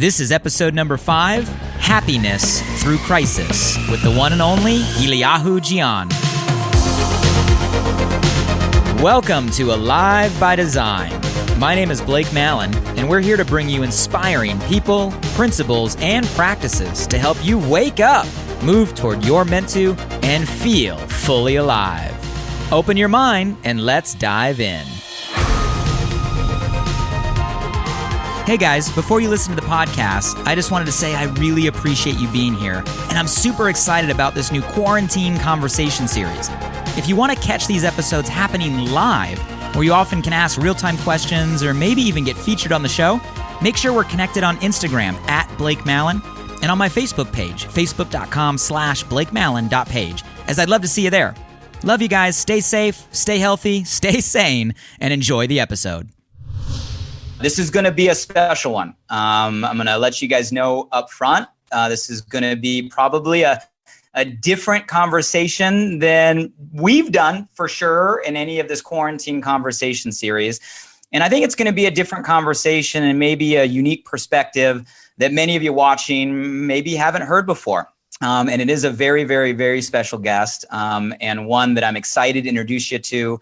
This is episode number 5, Happiness Through Crisis, with the one and only Eliyahu Jian. Welcome to Alive by Design. My name is Blake Mallon, and we're here to bring you inspiring people, principles, and practices to help you wake up, move toward your meant to, and feel fully alive. Open your mind and let's dive in. Hey guys, before you listen to the podcast, I just wanted to say I really appreciate you being here, and I'm super excited about this new quarantine conversation series. If you want to catch these episodes happening live, where you often can ask real-time questions or maybe even get featured on the show, make sure we're connected on Instagram @BlakeMallon and on my Facebook page, facebook.com/BlakeMallon.page, as I'd love to see you there. Love you guys. Stay safe, stay healthy, stay sane, and enjoy the episode. This is going to be a special one. I'm going to let you guys know up front. This is going to be probably a different conversation than we've done for sure in any of this quarantine conversation series. And I think it's going to be a different conversation and maybe a unique perspective that many of you watching maybe haven't heard before. And it is a very, very, very special guest, and one that I'm excited to introduce you to.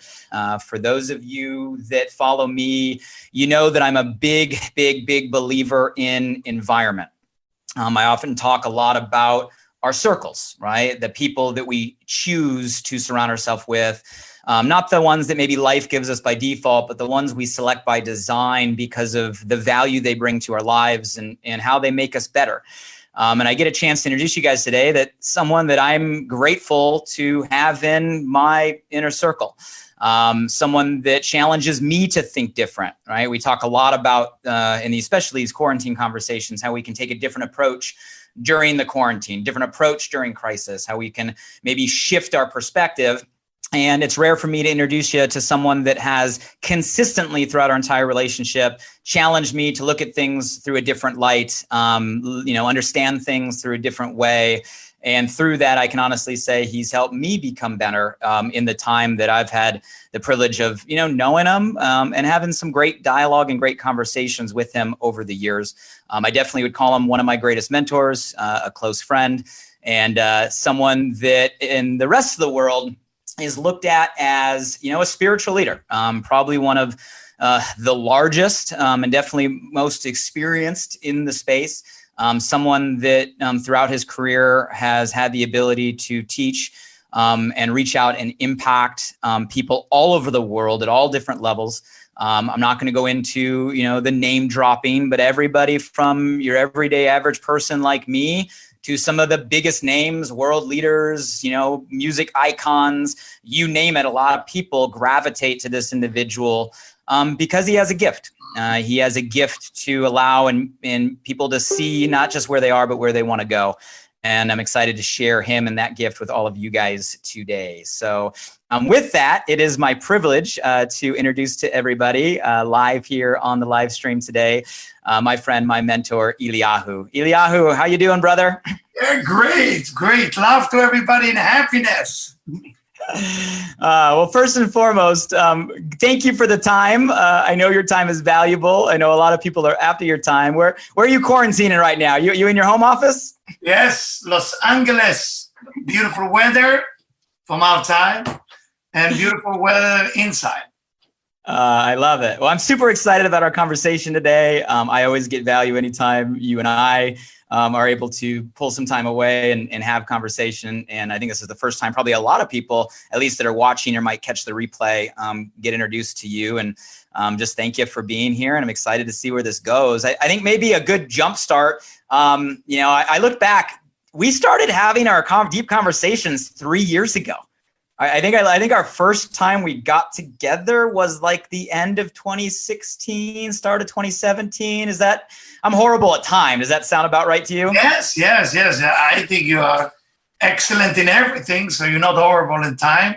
For those of you that follow me, you know that I'm a big, big, big believer in environment. I often talk a lot about our circles, right? The people that we choose to surround ourselves with, not the ones that maybe life gives us by default, but the ones we select by design because of the value they bring to our lives and how they make us better. And I get a chance to introduce you guys today that someone that I'm grateful to have in my inner circle. Someone that challenges me to think different, right? We talk a lot about, especially these quarantine conversations, how we can take a different approach during the quarantine, different approach during crisis, how we can maybe shift our perspective. And it's rare for me to introduce you to someone that has consistently throughout our entire relationship challenged me to look at things through a different light, understand things through a different way. And through that, I can honestly say he's helped me become better in the time that I've had the privilege of, knowing him and having some great dialogue and great conversations with him over the years. I definitely would call him one of my greatest mentors, a close friend, and someone that in the rest of the world is looked at as, a spiritual leader, probably one of the largest and definitely most experienced in the space. Someone that throughout his career has had the ability to teach and reach out and impact people all over the world at all different levels. I'm not going to go into, the name dropping, but everybody from your everyday average person like me to some of the biggest names, world leaders, music icons, you name it. A lot of people gravitate to this individual because he has a gift. He has a gift to allow and people to see not just where they are, but where they want to go. And I'm excited to share him and that gift with all of you guys today. So with that, it is my privilege to introduce to everybody live here on the live stream today, my friend, my mentor, Eliyahu. Eliyahu, how you doing, brother? Yeah, great. Love to everybody and happiness. Well, first and foremost, thank you for the time. I know your time is valuable. I know a lot of people are after your time. Where are you quarantining right now? You in your home office? Yes, Los Angeles. Beautiful weather from outside and beautiful weather inside. I love it. Well, I'm super excited about our conversation today. I always get value anytime you and I are able to pull some time away and have conversation. And I think this is the first time probably a lot of people, at least that are watching or might catch the replay, get introduced to you. And just thank you for being here. And I'm excited to see where this goes. I think maybe a good jump start. I look back, we started having our deep conversations 3 years ago. I think our first time we got together was like the end of 2016, start of 2017. I'm horrible at time. Does that sound about right to you? Yes. I think you are excellent in everything. So you're not horrible in time.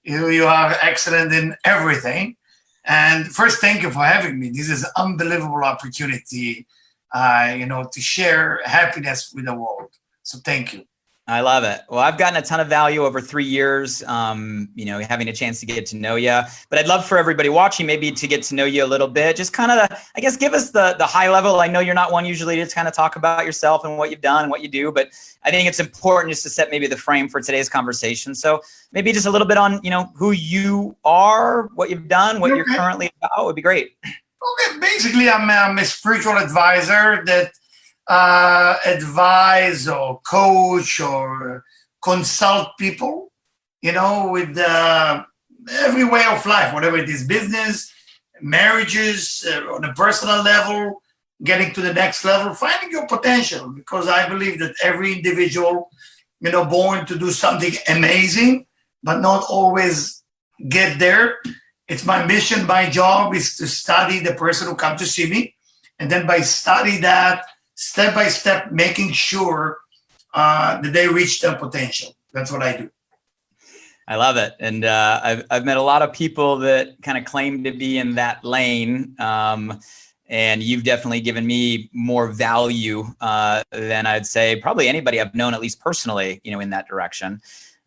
You are excellent in everything. And first, thank you for having me. This is an unbelievable opportunity, to share happiness with the world. So thank you. I love it. Well, I've gotten a ton of value over 3 years, having a chance to get to know you. But I'd love for everybody watching maybe to get to know you a little bit. Just kind of, I guess, give us the high level. I know you're not one usually to kind of talk about yourself and what you've done and what you do, but I think it's important just to set maybe the frame for today's conversation. So maybe just a little bit on, who you are, what you've done, what you're currently about would be great. Okay, basically, I'm a spiritual advisor that advise or coach or consult people, with every way of life, whatever it is, business, marriages, on a personal level, getting to the next level, finding your potential, because I believe that every individual, born to do something amazing, but not always get there. It's my mission, my job is to study the person who comes to see me. And then by study that, step by step, making sure that they reach their potential. That's what I do. I love it. And I've met a lot of people that kind of claim to be in that lane. And you've definitely given me more value than I'd say probably anybody I've known, at least personally, in that direction.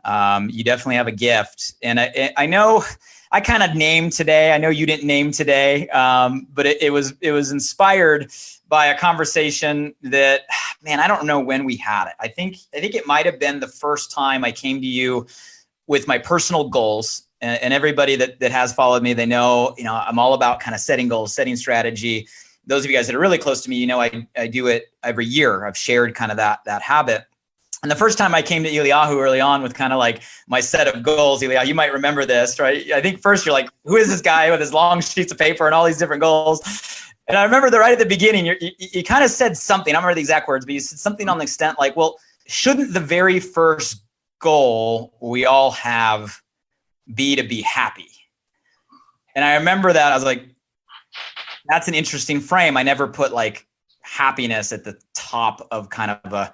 You definitely have a gift. And I know I kind of named today. I know you didn't name today, but it was inspired by a conversation that, man, I don't know when we had it. I think it might have been the first time I came to you with my personal goals. And everybody that has followed me, they know, I'm all about kind of setting goals, setting strategy. Those of you guys that are really close to me, I do it every year. I've shared kind of that habit. And the first time I came to Eliyahu early on with kind of like my set of goals, Eliyahu, you might remember this, right? I think first you're like, who is this guy with his long sheets of paper and all these different goals? And I remember that right at the beginning, you kind of said something, I don't remember the exact words, but you said something on the extent like, well, shouldn't the very first goal we all have be to be happy? And I remember that I was like, that's an interesting frame. I never put like happiness at the top of kind of a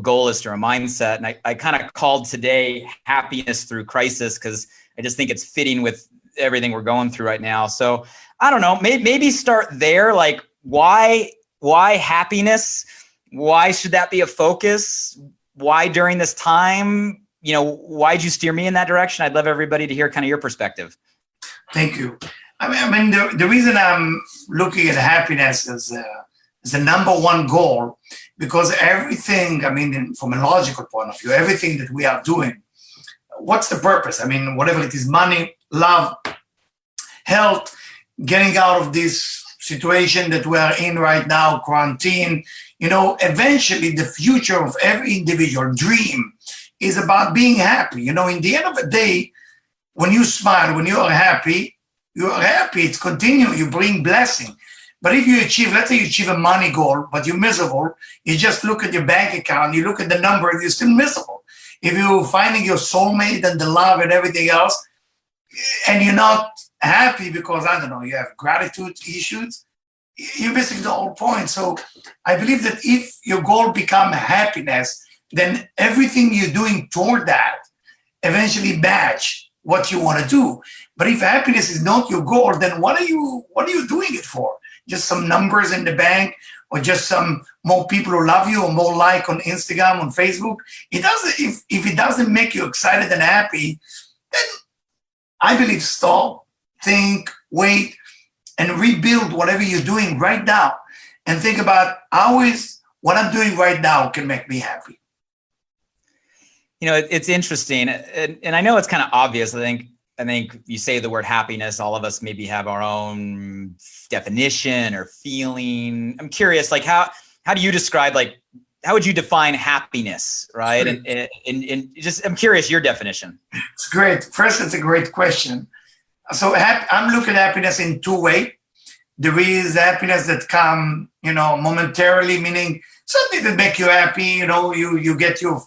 goal list or a mindset. And I kind of called today happiness through crisis, because I just think it's fitting with everything we're going through right now. So I don't know, maybe start there. Like why happiness? Why should that be a focus? Why during this time? Why'd you steer me in that direction? I'd love everybody to hear kind of your perspective. Thank you. I mean, the reason I'm looking at happiness as the number one goal, because everything, from a logical point of view, everything that we are doing, what's the purpose? Whatever it is, money, love, health, getting out of this situation that we are in right now, quarantine, eventually the future of every individual dream is about being happy. In the end of the day, when you smile, when you are happy, it's continuing, you bring blessing. But if you achieve, let's say you achieve a money goal, but you're miserable, you just look at your bank account, you look at the number, and you're still miserable. If you're finding your soulmate and the love and everything else, and you're not happy because, I don't know, you have gratitude issues, you're missing the whole point. So I believe that if your goal becomes happiness, then everything you're doing toward that eventually match what you want to do. But if happiness is not your goal, then what are you doing it for? Just some numbers in the bank, or just some more people who love you, or more like on Instagram, on Facebook? It doesn't. If it doesn't make you excited and happy, then I believe stop, think, wait, and rebuild whatever you're doing right now, and think about how is what I'm doing right now can make me happy. It's interesting, and I know it's kind of obvious. I think you say the word happiness, all of us maybe have our own definition or feeling. I'm curious, like how do you describe, like how would you define happiness, right? And just I'm curious your definition. It's great. First, it's a great question. So I'm looking at happiness in two ways. There is happiness that come, momentarily, meaning something that make you happy. You get your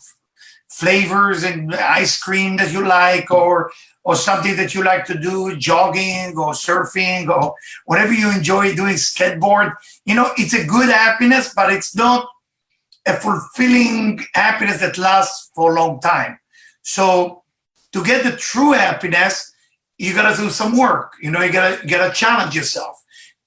flavors and ice cream that you like, or something that you like to do, jogging or surfing or whatever you enjoy doing, skateboard. It's a good happiness, but it's not a fulfilling happiness that lasts for a long time. So to get the true happiness, you got to do some work. You got to challenge yourself.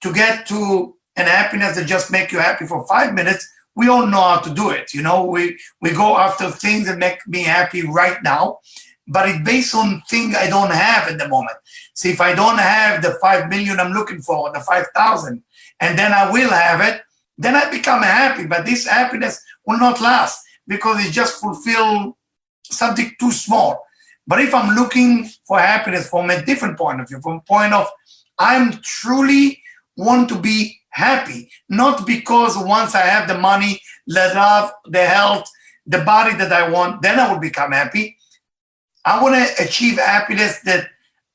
To get to an happiness that just make you happy for 5 minutes we all know how to do it. We go after things that make me happy right now, but it's based on things I don't have at the moment. See, if I don't have the 5 million I'm looking for, the 5,000, and then I will have it, then I become happy. But this happiness will not last because it just fulfill something too small. But if I'm looking for happiness from a different point of view, from a point of I'm truly want to be happy, not because once I have the money, the love, the health, the body that I want, then I will become happy. I want to achieve happiness that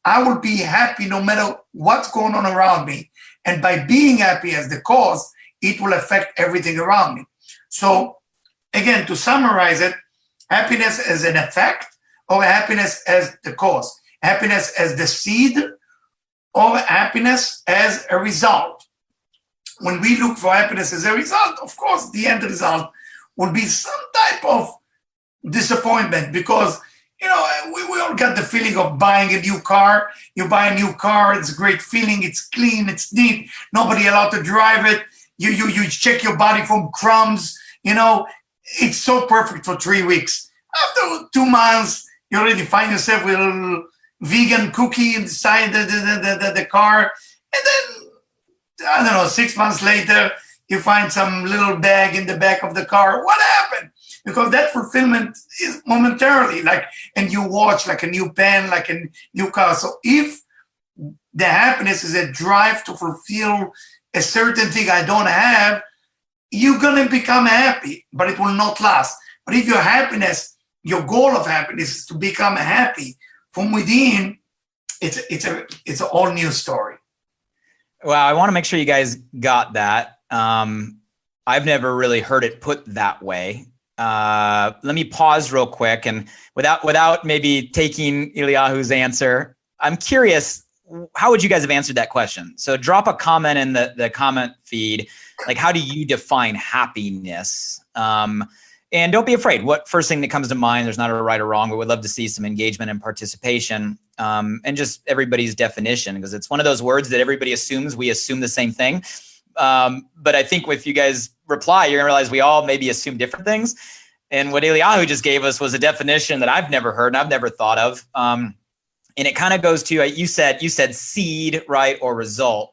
I will be happy no matter what's going on around me. And by being happy as the cause, it will affect everything around me. So again, to summarize it, happiness as an effect or happiness as the cause, happiness as the seed or happiness as a result. When we look for happiness as a result, of course, the end result will be some type of disappointment because, we all got the feeling of buying a new car. You buy a new car, it's a great feeling, it's clean, it's neat, nobody allowed to drive it. You check your body from crumbs, it's so perfect for 3 weeks. After 2 months, you already find yourself with a little vegan cookie inside the car. And then, I don't know, 6 months later, you find some little bag in the back of the car. What happened? Because that fulfillment is momentarily, like a new watch, like a new pen, like a new car. So if the happiness is a drive to fulfill a certain thing I don't have, you're going to become happy, but it will not last. But if your happiness, your goal of happiness is to become happy from within, it's an all new story. Well, I want to make sure you guys got that. I've never really heard it put that way. Let me pause real quick, and without maybe taking Eliyahu's answer, I'm curious, how would you guys have answered that question? So drop a comment in the comment feed. Like, how do you define happiness? And don't be afraid. What first thing that comes to mind, there's not a right or wrong, but we'd love to see some engagement and participation, and just everybody's definition, because it's one of those words that everybody assumes. We assume the same thing. But I think if you guys reply, you're gonna realize we all maybe assume different things. And what Eliyahu just gave us was a definition that I've never heard and I've never thought of. And it kind of goes to, you said seed, right, or result.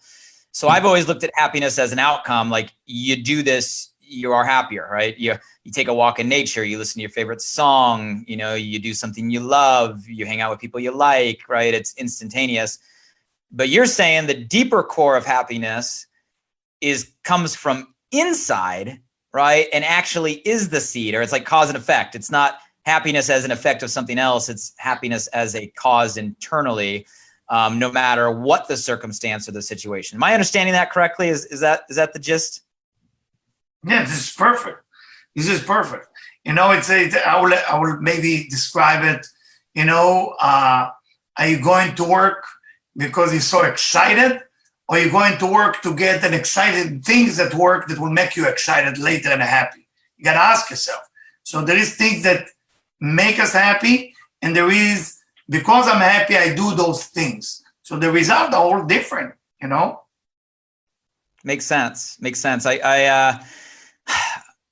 So I've always looked at happiness as an outcome. Like, you do this, you are happier, right? You take a walk in nature, you listen to your favorite song, you do something you love, you hang out with people you like, right? It's instantaneous. But you're saying the deeper core of happiness comes from inside, right? And actually is the seed, or it's like cause and effect. It's not happiness as an effect of something else. It's happiness as a cause internally, no matter what the circumstance or the situation. Am I understanding that correctly? Is that the gist? Yeah, this is perfect. I will maybe describe it. Are you going to work because you're so excited? Or you're going to work to get an excited things at work that will make you excited later and happy? You got to ask yourself. So there is things that make us happy, and there is, because I'm happy, I do those things. So the results are all different, Makes sense.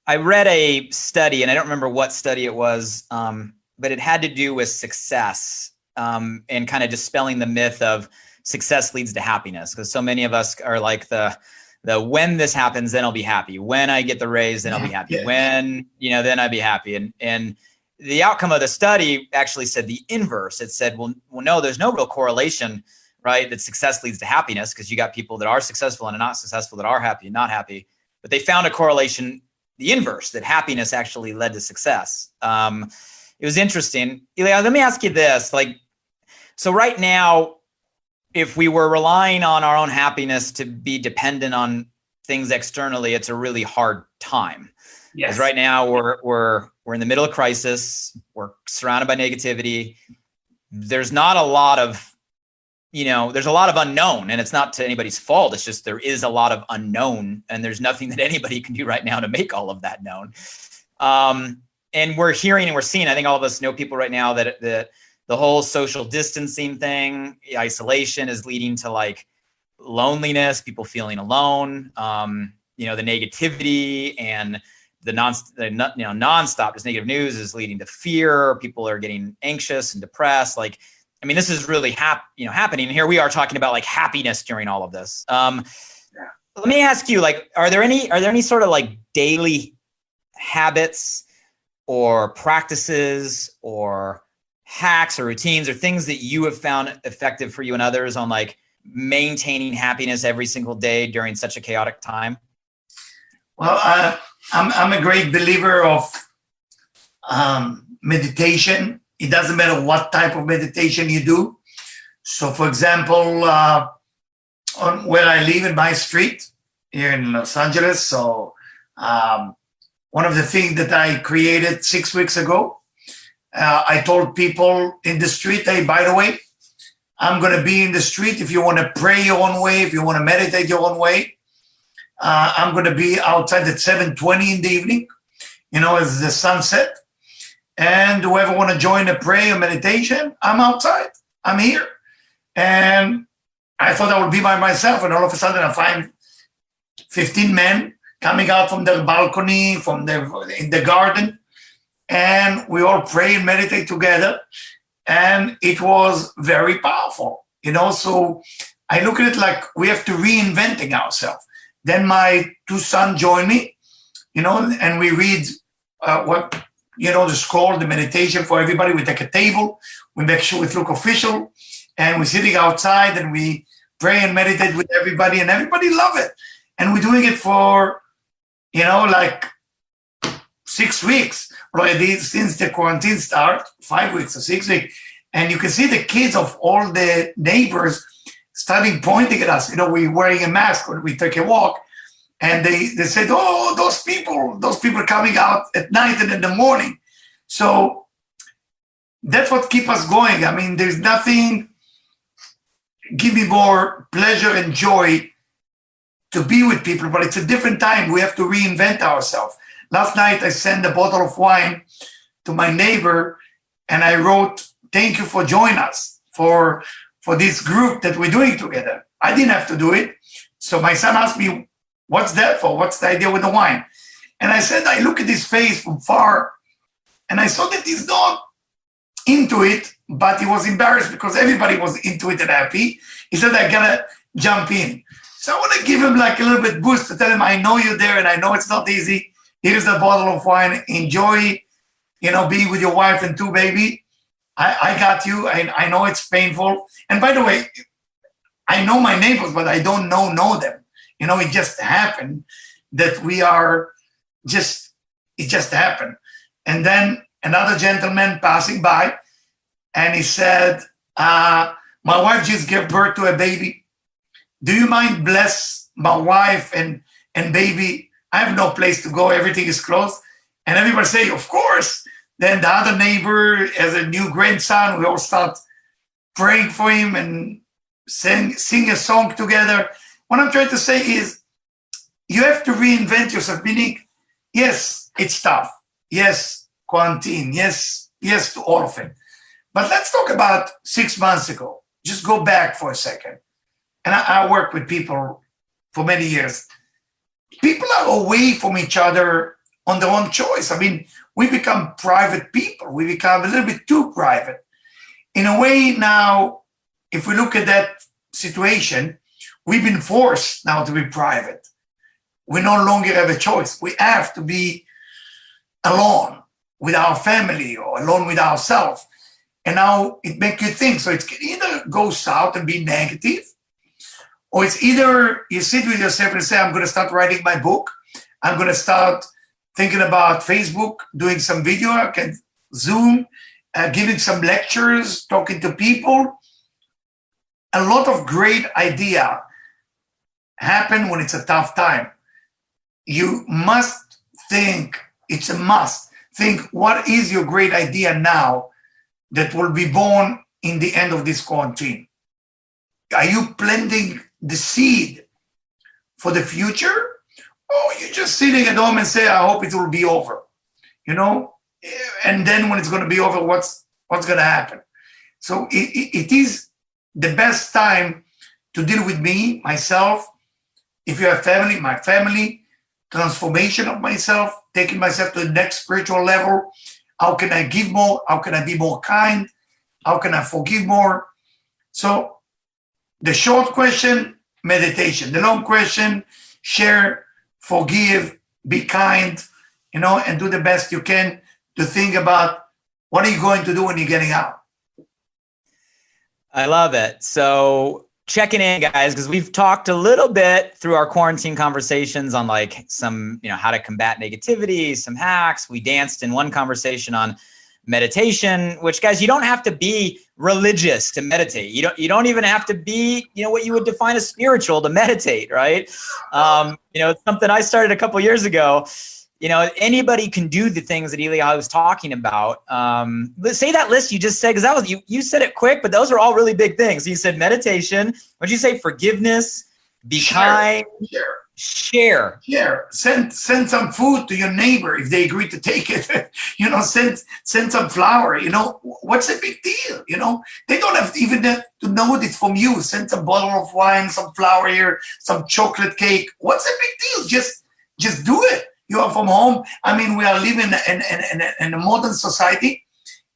I read a study, and I don't remember what study it was, but it had to do with success, and kind of dispelling the myth of success leads to happiness, because so many of us are like the when this happens, then I'll be happy. When I get the raise, then I'll be happy. Yeah. When, then I'd be happy. And the outcome of the study actually said the inverse. It said, well, no, there's no real correlation, right? That success leads to happiness, because you got people that are successful and are not successful, that are happy and not happy. But they found a correlation, the inverse, that happiness actually led to success. It was interesting. Eliyahu, let me ask you this. So right now, if we were relying on our own happiness to be dependent on things externally, it's a really hard time. Yes. Because right now we're in the middle of crisis. We're surrounded by negativity. There's not a lot of, there's a lot of unknown, and it's not to anybody's fault. It's just there is a lot of unknown, and there's nothing that anybody can do right now to make all of that known. And we're hearing and we're seeing, I think all of us know people right now that the whole social distancing thing, isolation, is leading to loneliness, people feeling alone, the negativity and nonstop just negative news is leading to fear. People are getting anxious and depressed. Like, I mean, this is really happening. And here we are talking about like happiness during all of this. Let me ask you, like, are there any sort of like daily habits or practices or hacks or routines or things that you have found effective for you and others on like maintaining happiness every single day during such a chaotic time? Well, I'm a great believer of meditation. It doesn't matter what type of meditation you do. So, for example, on where I live in my street here in Los Angeles, so one of the things that I created 6 weeks ago, I told people in the street, hey, by the way, I'm going to be in the street. If you want to pray your own way, if you want to meditate your own way, I'm going to be outside at 7:20 in the evening, as the sunset. And whoever want to join a prayer or meditation, I'm outside. I'm here. And I thought I would be by myself. And all of a sudden I find 15 men coming out from their balcony, in the garden. And we all pray and meditate together. And it was very powerful, So I look at it like we have to reinventing ourselves. Then my two sons join me, and we read the scroll, the meditation for everybody. We take a table, we make sure it look official, and we're sitting outside and we pray and meditate with everybody, and everybody love it. And we're doing it for, like 6 weeks, already since the quarantine start, 5 weeks or 6 weeks. And you can see the kids of all the neighbors starting pointing at us. We're wearing a mask when we take a walk. And they said, oh, those people are coming out at night and in the morning. So that's what keeps us going. I mean, there's nothing give me more pleasure and joy to be with people, but it's a different time. We have to reinvent ourselves. Last night, I sent a bottle of wine to my neighbor, and I wrote, thank you for joining us for this group that we're doing together. I didn't have to do it. So my son asked me, what's that for? What's the idea with the wine? And I said, I look at his face from far, and I saw that he's not into it, but he was embarrassed because everybody was into it and happy. He said, I gotta jump in. So I want to give him like a little bit boost to tell him, I know you're there and I know it's not easy. Here's a bottle of wine. Enjoy, being with your wife and two baby. I got you. I know it's painful. And by the way, I know my neighbors, but I don't know them. It just happened that it just happened. And then another gentleman passing by, and he said, my wife just gave birth to a baby. Do you mind bless my wife and baby? I have no place to go. Everything is closed. And everybody say, of course. Then the other neighbor has a new grandson. We all start praying for him and sing a song together. What I'm trying to say is you have to reinvent yourself, meaning, yes, it's tough. Yes, quarantine. Yes to all of it. But let's talk about 6 months ago. Just go back for a second. And I work with people for many years. People are away from each other on their own choice. I mean, we become private people. We become a little bit too private. In a way now, if we look at that situation, we've been forced now to be private. We no longer have a choice. We have to be alone with our family or alone with ourselves. And now it makes you think. So it can either go south and be negative, or it's either you sit with yourself and say, I'm going to start writing my book. I'm going to start thinking about Facebook, doing some video, I can Zoom, giving some lectures, talking to people. A lot of great idea happen when it's a tough time. You must think, it's a must, think what is your great idea now that will be born in the end of this quarantine? Are you planting the seed for the future? Or you're just sitting at home and say, I hope it will be over, And then when it's going to be over, what's going to happen? So it is the best time to deal with me, myself. If you have family, my family, transformation of myself, taking myself to the next spiritual level. How can I give more? How can I be more kind? How can I forgive more? So the short question, meditation. The long question, share, forgive, be kind, and do the best you can to think about what are you going to do when you're getting out. I love it. So checking in, guys, because we've talked a little bit through our quarantine conversations on like some, how to combat negativity, some hacks. We danced in one conversation on meditation, which, guys, you don't have to be religious to meditate. You don't even have to be, what you would define as spiritual to meditate, right? It's something I started a couple years ago. Anybody can do the things that Eliyahu was talking about. Let's say that list you just said, because that was you said it quick, but those are all really big things. You said meditation. What'd you say? Forgiveness, be kind, share. Send some food to your neighbor if they agree to take it. Send some flour. What's the big deal? They don't have even to know it from you. Send some bottle of wine, some flour here, some chocolate cake. What's the big deal? Just do it. You are from home. I mean, we are living in a modern society.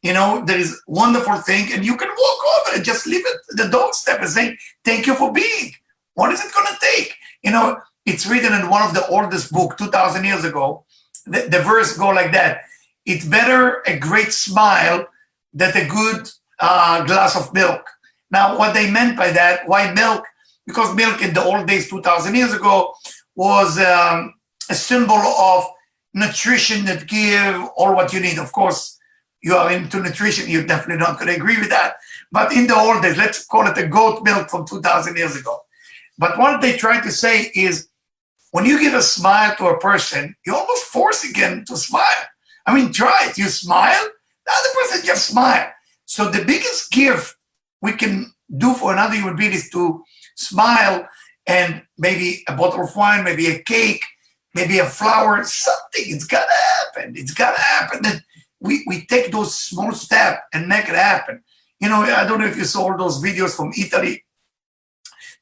There is wonderful thing, and you can walk over and just leave it at the doorstep and say, thank you for being. What is it going to take? It's written in one of the oldest books, 2,000 years ago. The verse go like that. It's better a great smile than a good glass of milk. Now, what they meant by that, why milk? Because milk in the old days, 2,000 years ago, was a symbol of nutrition that give all what you need. Of course, you are into nutrition. You're definitely not going to agree with that. But in the old days, let's call it a goat milk from 2,000 years ago. But what they try to say is, when you give a smile to a person, you're almost forcing them to smile. I mean, try it. You smile, the other person just smile. So the biggest gift we can do for another human being is to smile, and maybe a bottle of wine, maybe a cake, maybe a flower, something. It's got to happen. It's got to happen. Then we take those small steps and make it happen. I don't know if you saw all those videos from Italy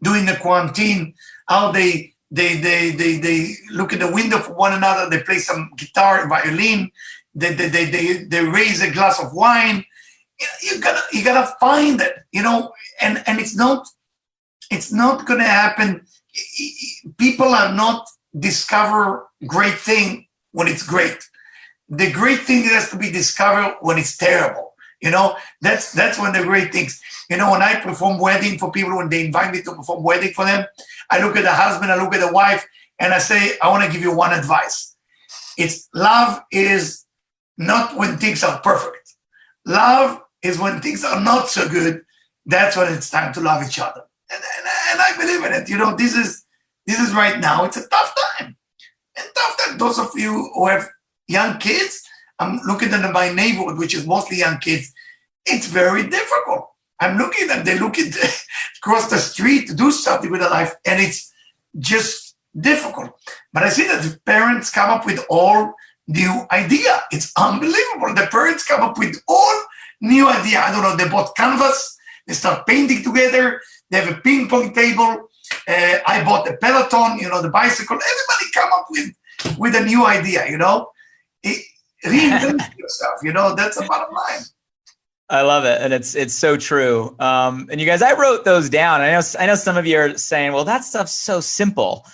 during the quarantine, how they look at the window for one another, they play some guitar, violin, they raise a glass of wine. You gotta find it, and it's not gonna happen. People are not discover great thing when it's great. The great thing has to be discovered when it's terrible. That's when the great things. When I perform wedding for people, when they invite me to perform wedding for them, I look at the husband, I look at the wife, and I say, I want to give you one advice. It's love is not when things are perfect. Love is when things are not so good. That's when it's time to love each other. And I believe in it. This is right now. It's a tough time. And tough time. Those of you who have young kids, I'm looking at my neighborhood, which is mostly young kids. It's very difficult. I'm looking at them. They look at across the street to do something with their life, and it's just difficult. But I see that the parents come up with all new idea. It's unbelievable. The parents come up with all new idea. I don't know. They bought canvas. They start painting together. They have a ping pong table. I bought a Peloton. The bicycle. Everybody come up with a new idea. Reinvent yourself. That's the bottom line. I love it. And it's so true. And you guys, I wrote those down. I know some of you are saying, well, that stuff's so simple.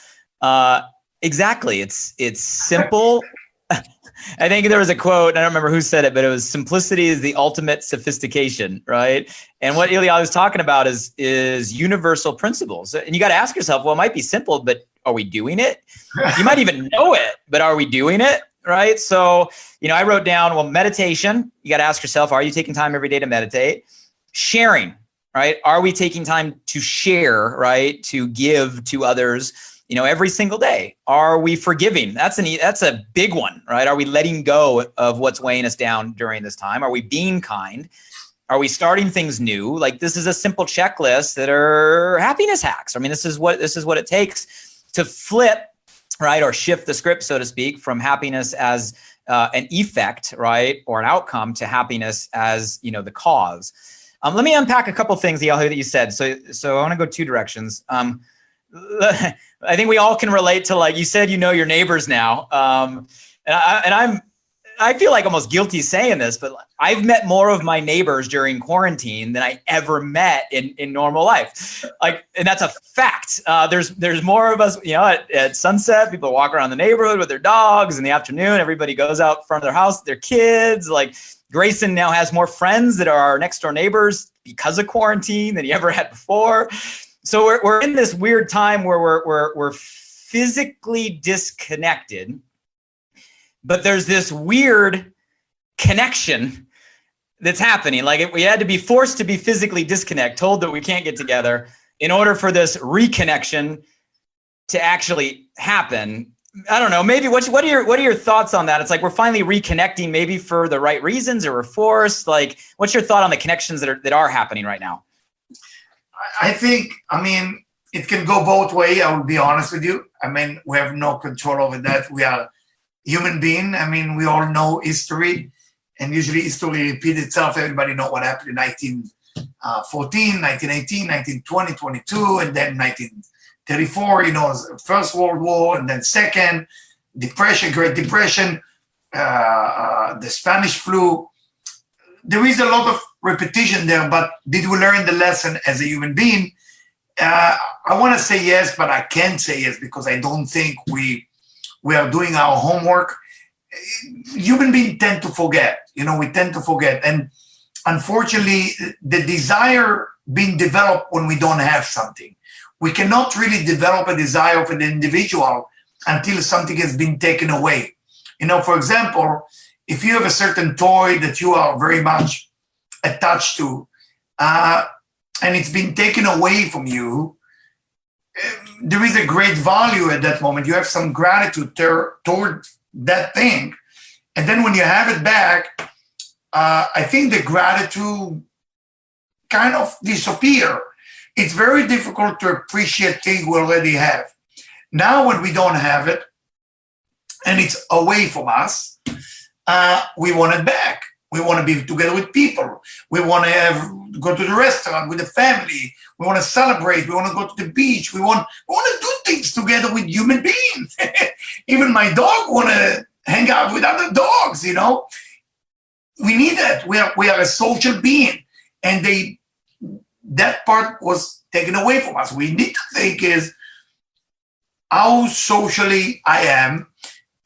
Exactly. It's simple. I think there was a quote, I don't remember who said it, but it was simplicity is the ultimate sophistication, right? And what Eliyahu was talking about is universal principles. And you got to ask yourself, well, it might be simple, but are we doing it? You might even know it, but are we doing it? Right. So, I wrote down, well, meditation, you got to ask yourself, are you taking time every day to meditate? Sharing, right? Are we taking time to share, right? To give to others, every single day? Are we forgiving? That's a big one, right? Are we letting go of what's weighing us down during this time? Are we being kind? Are we starting things new? Like, this is a simple checklist that are happiness hacks. I mean, this is what it takes to flip, right, or shift the script, so to speak, from happiness as an effect, right, or an outcome to happiness as, the cause. Let me unpack a couple things, Eliyahu, that you said. So I want to go two directions. I think we all can relate to, like you said, you know your neighbors now. I feel like almost guilty saying this, but I've met more of my neighbors during quarantine than I ever met in normal life. Like, and that's a fact. There's more of us, at sunset, people walk around the neighborhood with their dogs. In the afternoon, everybody goes out front of their house, their kids. Like, Grayson now has more friends that are our next door neighbors because of quarantine than he ever had before. So we're in this weird time where we're physically disconnected, but there's this weird connection that's happening. Like, we had to be forced to be physically disconnected, told that we can't get together in order for this reconnection to actually happen. I don't know. Maybe what are your thoughts on that? It's like we're finally reconnecting, maybe for the right reasons, or we're forced. Like, what's your thought on the connections that are happening right now? I think, it can go both ways. I will be honest with you. We have no control over that. We are human being. We all know history, and usually history repeats itself. Everybody know what happened in 1914, 1918, 1920, 22, and then 1934, First World War, and then Second, Depression, Great Depression, the Spanish flu. There is a lot of repetition there, but did we learn the lesson as a human being? I want to say yes, but I can't say yes because I don't think we are doing our homework. Human beings tend to forget, we tend to forget. And unfortunately, the desire being developed when we don't have something. We cannot really develop a desire for the individual until something has been taken away. For example, if you have a certain toy that you are very much attached to, and it's been taken away from you, there is a great value at that moment. You have some gratitude toward that thing. And then when you have it back, I think the gratitude kind of disappear. It's very difficult to appreciate things we already have. Now when we don't have it, and it's away from us, we want it back. We want to be together with people. We want to go to the restaurant with the family. We want to celebrate. We want to go to the beach. We want to do things together with human beings. Even my dog want to hang out with other dogs. We need that. We are a social being, and that part was taken away from us. We need to think is how socially I am,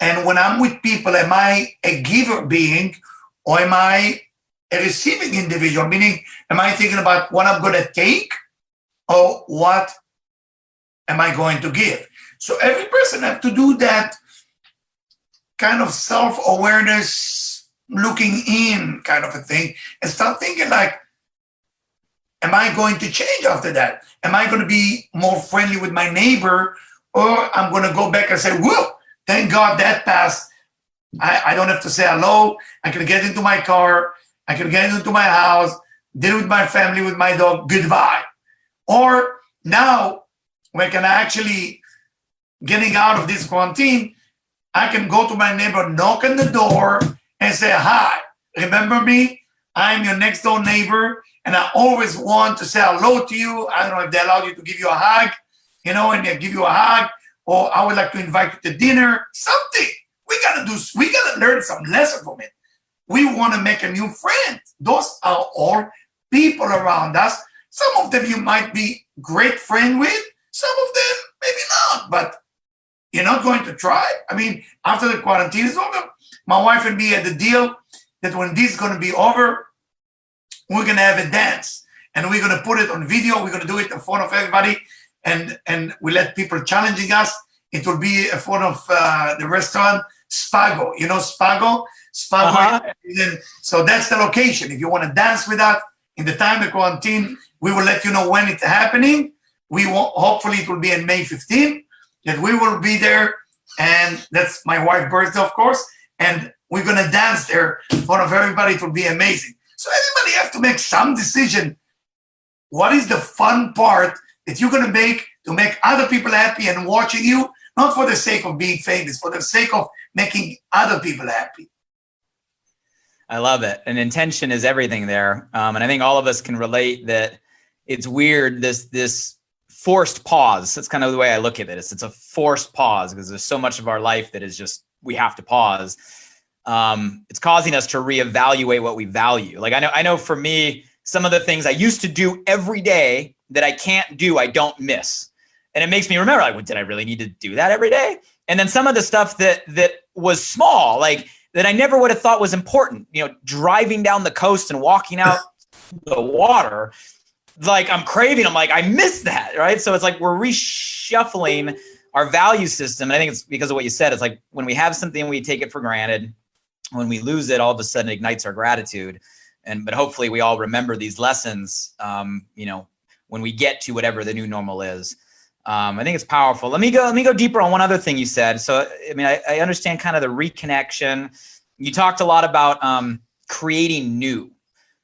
and when I'm with people, am I a giver being? Or am I a receiving individual? Meaning, am I thinking about what I'm going to take or what am I going to give? So every person has to do that kind of self-awareness, looking in kind of a thing, and start thinking like, am I going to change after that? Am I going to be more friendly with my neighbor? Or I'm going to go back and say, whoa, thank God that passed. I don't have to say hello. I can get into my car. I can get into my house, deal with my family, with my dog. Goodbye. Or now, when I can actually getting out of this quarantine, I can go to my neighbor, knock on the door, and say, hi, remember me? I'm your next door neighbor, and I always want to say hello to you. I don't know if they allow you to give you a hug, and they give you a hug, or I would like to invite you to dinner, something. We gotta learn some lesson from it. We want to make a new friend. Those are all people around us. Some of them you might be great friend with, some of them maybe not, but you're not going to try. After the quarantine is over, my wife and me had the deal that when this is going to be over, we're going to have a dance, and we're going to put it on video. We're going to do it in front of everybody, and we let people challenging us. It will be in front of the restaurant Spago. Spago? Spago. So that's the location. If you want to dance with us in the time of quarantine, we will let you know when it's happening. Hopefully it will be on May 15th, that we will be there, and that's my wife's birthday, of course, and we're going to dance there in front of everybody. It will be amazing. So everybody has to make some decision. What is the fun part that you're going to make other people happy and watching you, not for the sake of being famous, for the sake of making other people happy. I love it. And intention is everything there. And I think all of us can relate that it's weird, this forced pause. That's kind of the way I look at it. It's a forced pause because there's so much of our life that is just, we have to pause. It's causing us to reevaluate what we value. Like I know for me, some of the things I used to do every day that I can't do, I don't miss. And it makes me remember, like, well, did I really need to do that every day? And then some of the stuff that was small, like that I never would have thought was important, driving down the coast and walking out the water, like I'm craving, I'm like, I miss that, right? So it's like we're reshuffling our value system. And I think it's because of what you said. It's like when we have something, we take it for granted. When we lose it, all of a sudden it ignites our gratitude. But hopefully we all remember these lessons, when we get to whatever the new normal is. I think it's powerful. Let me go deeper on one other thing you said. So, I mean, I understand kind of the reconnection. You talked a lot about creating new,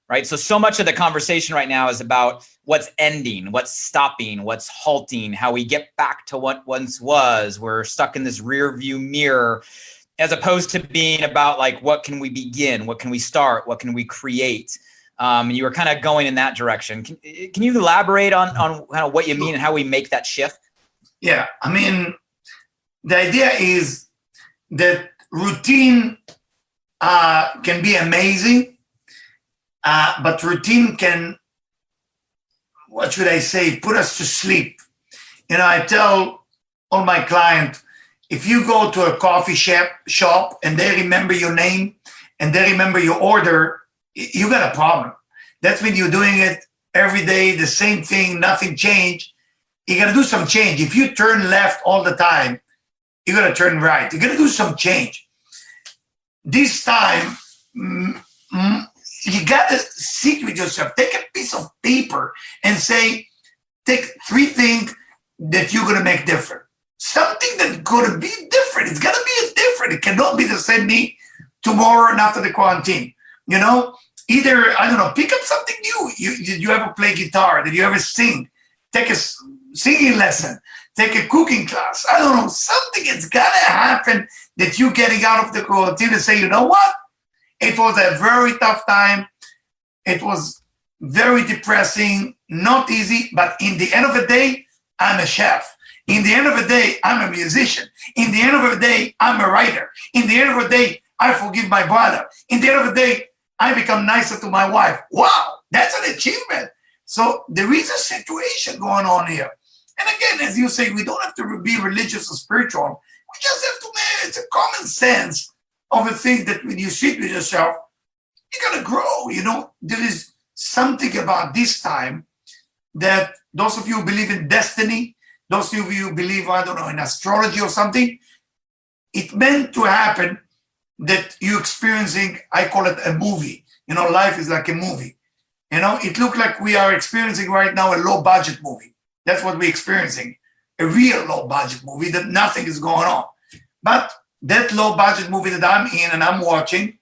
right? So much of the conversation right now is about what's ending, what's stopping, what's halting, how we get back to what once was. We're stuck in this rear view mirror, as opposed to being about like, what can we begin? What can we start? What can we create? You were kind of going in that direction. Can you elaborate on kind of what you mean and how we make that shift? Yeah, I mean, the idea is that routine can be amazing, but routine can, what should I say, put us to sleep. I tell all my clients, if you go to a coffee shop and they remember your name and they remember your order, you got a problem. That's when you're doing it every day, the same thing, nothing changed. You got to do some change. If you turn left all the time, you got to turn right. You got to do some change. This time, you got to sit with yourself. Take a piece of paper and say, take 3 things that you're going to make different. Something that's going to be different. It's got to be different. It cannot be the same me tomorrow and after the quarantine. Either, I don't know, pick up something new. Did you ever play guitar? Did you ever sing? Take a singing lesson. Take a cooking class. I don't know, something has got to happen that you're getting out of the quarantine and say, you know what? It was a very tough time. It was very depressing, not easy, but in the end of the day, I'm a chef. In the end of the day, I'm a musician. In the end of the day, I'm a writer. In the end of the day, I forgive my brother. In the end of the day, I become nicer to my wife. Wow, that's an achievement. So there is a situation going on here. And again, as you say, we don't have to be religious or spiritual. We just have to, it's a common sense of a thing that when you sit with yourself, you're going to grow. There is something about this time that those of you who believe in destiny, those of you who believe, I don't know, in astrology or something, it meant to happen that you're experiencing, I call it a movie. Life is like a movie. It looks like we are experiencing right now a low budget movie. That's what we're experiencing, a real low budget movie that nothing is going on. But that low budget movie that I'm in and I'm watching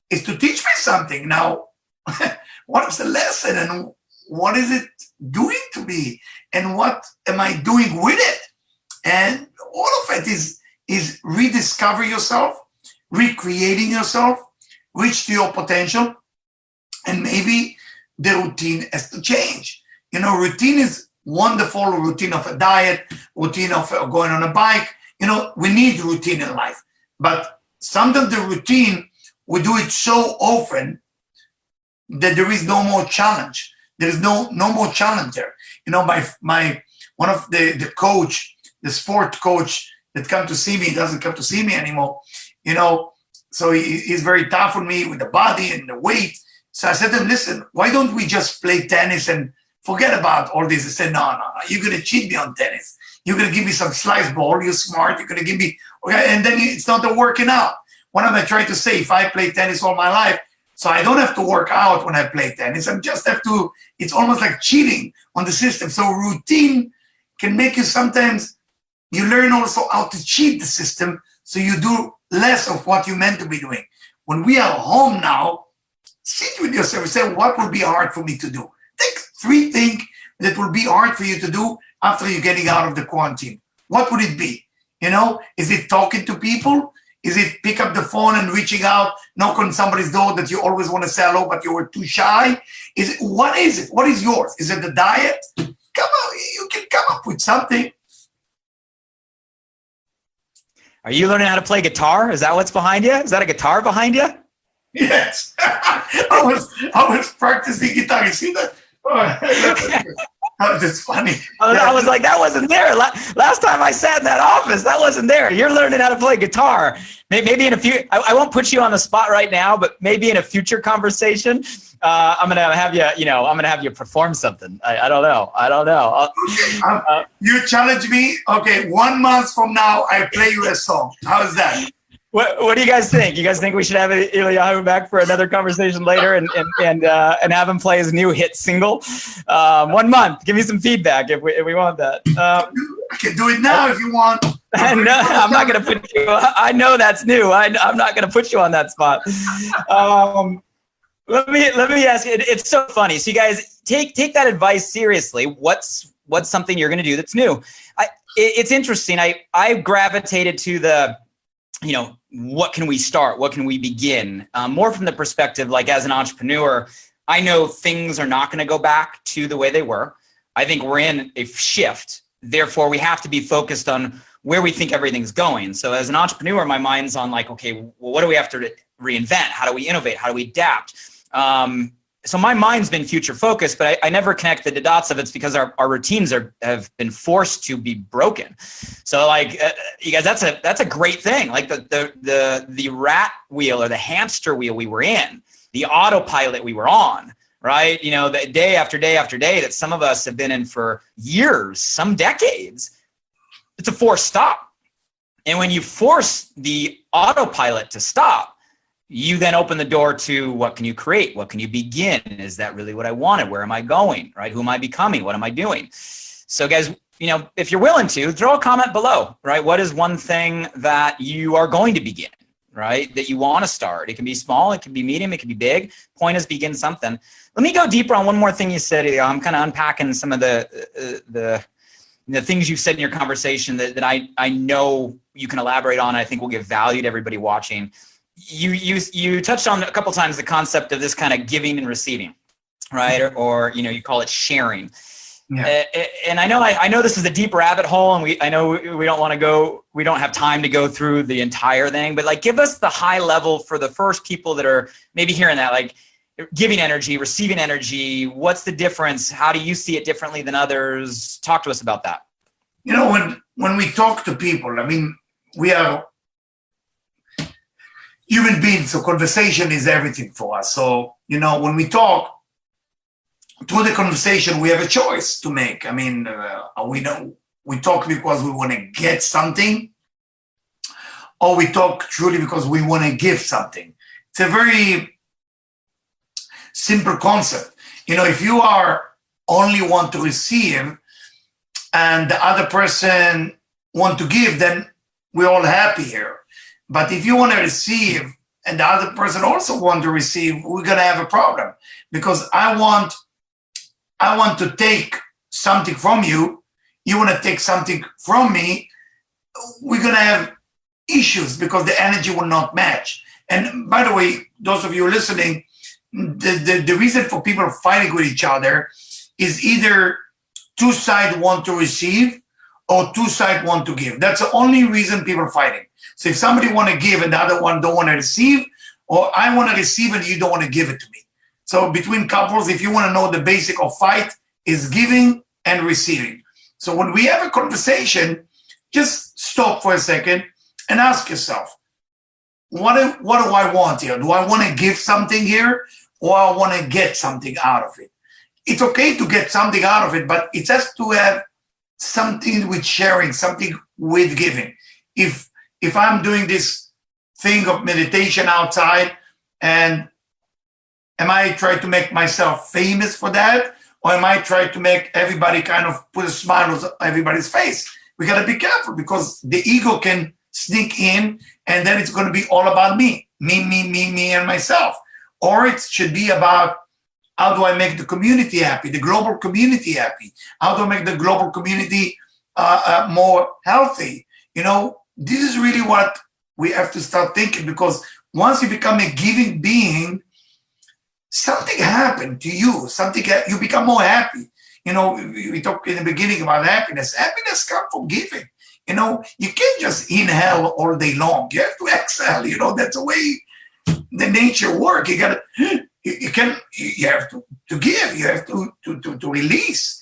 is to teach me something. Now, what is the lesson and what is it doing to me? And what am I doing with it? And all of it is rediscover yourself, recreating yourself, reach to your potential, and maybe the routine has to change. Routine is wonderful, routine of a diet, routine of going on a bike. We need routine in life. But sometimes the routine, we do it so often that there is no more challenge. There is no more challenge there. My one of the coach, the sport coach that come to see me, doesn't come to see me anymore. So he's very tough on me with the body and the weight. So I said to him, listen, why don't we just play tennis and forget about all this? He said, no, you're going to cheat me on tennis. You're going to give me some slice ball. You're smart. You're going to give me, okay, and then it's not working out. What am I trying to say? If I play tennis all my life, so I don't have to work out when I play tennis. I just have to, it's almost like cheating on the system. So routine can make you sometimes, you learn also how to cheat the system so you do less of what you meant to be doing. When we are home now, sit with yourself and say, what will be hard for me to do? Take 3 things that will be hard for you to do after you're getting out of the quarantine. What would it be? Is it talking to people? Is it pick up the phone and reaching out, knock on somebody's door that you always want to say hello, but you were too shy? What is it? What is yours? Is it the diet? Come on, you can come up with something. Are you learning how to play guitar? Is that what's behind you? Is that a guitar behind you? Yes. I was practicing guitar. You see that? Oh, that's funny. I was like, that wasn't there. Last time I sat in that office, that wasn't there. You're learning how to play guitar. Maybe in a few, I won't put you on the spot right now, but maybe in a future conversation, I'm going to have you perform something. I don't know. You challenge me. Okay. 1 month from now, I play you a song. How's that? What do you guys think? You guys think we should have Eliyahu back for another conversation later and have him play his new hit single? 1 month. Give me some feedback if we want that. I can do it now if you want. No, I'm not going to put you. I know that's new. I'm not going to put you on that spot. Let me ask you. It's so funny. So you guys take that advice seriously. What's something you're going to do that's new? It's interesting. I gravitated to the, what can we start? What can we begin? More from the perspective, like as an entrepreneur, I know things are not going to go back to the way they were. I think we're in a shift. Therefore, we have to be focused on where we think everything's going. So as an entrepreneur, my mind's on like, okay, well, what do we have to reinvent? How do we innovate? How do we adapt? So my mind's been future focused, but I never connected the dots of it's because our routines have been forced to be broken. So like you guys, that's a great thing. Like the rat wheel or the hamster wheel we were in, the autopilot we were on, right? The day after day after day that some of us have been in for years, some decades, it's a forced stop. And when you force the autopilot to stop, you then open the door to what can you create? What can you begin? Is that really what I wanted? Where am I going? Right? Who am I becoming? What am I doing? So guys, if you're willing to, throw a comment below, right? What is one thing that you are going to begin, right? That you want to start? It can be small, it can be medium, it can be big. Point is begin something. Let me go deeper on one more thing you said. I'm kind of unpacking some of the things you said in your conversation that I know you can elaborate on. I think will give value to everybody watching. You touched on a couple times the concept of this kind of giving and receiving, right? Or you call it sharing. Yeah. And I know this is a deep rabbit hole, and I know we don't have time to go through the entire thing, but like give us the high level for the first people that are maybe hearing that, like giving energy, receiving energy. What's the difference? How do you see it differently than others? Talk to us about that. When we talk to people, we are human beings, so conversation is everything for us. So, when we talk, through the conversation, we have a choice to make. We talk because we want to get something, or we talk truly because we want to give something. It's a very simple concept. If you are only want to receive and the other person want to give, then we're all happy here. But if you want to receive and the other person also want to receive, we're going to have a problem, because I want to take something from you. You want to take something from me. We're going to have issues because the energy will not match. And by the way, those of you listening, the reason for people fighting with each other is either two sides want to receive or two sides want to give. That's the only reason people are fighting. So if somebody want to give and the other one don't want to receive, or I want to receive and you don't want to give it to me. So between couples, if you want to know the basic of fight, is giving and receiving. So when we have a conversation, just stop for a second and ask yourself, what do I want here? Do I want to give something here, or I want to get something out of it? It's okay to get something out of it, but it has to have something with sharing, something with giving. If I'm doing this thing of meditation outside, and am I trying to make myself famous for that, or am I trying to make everybody kind of put a smile on everybody's face? We got to be careful, because the ego can sneak in, and then it's going to be all about me, and myself. Or it should be about, how do I make the community happy, the global community happy? How do I make the global community more healthy? This is really what we have to start thinking, because once you become a giving being, something happened to you. You become more happy. We talked in the beginning about happiness. Happiness comes from giving. You can't just inhale all day long. You have to exhale. That's the way the nature works. You have to give. You have to release.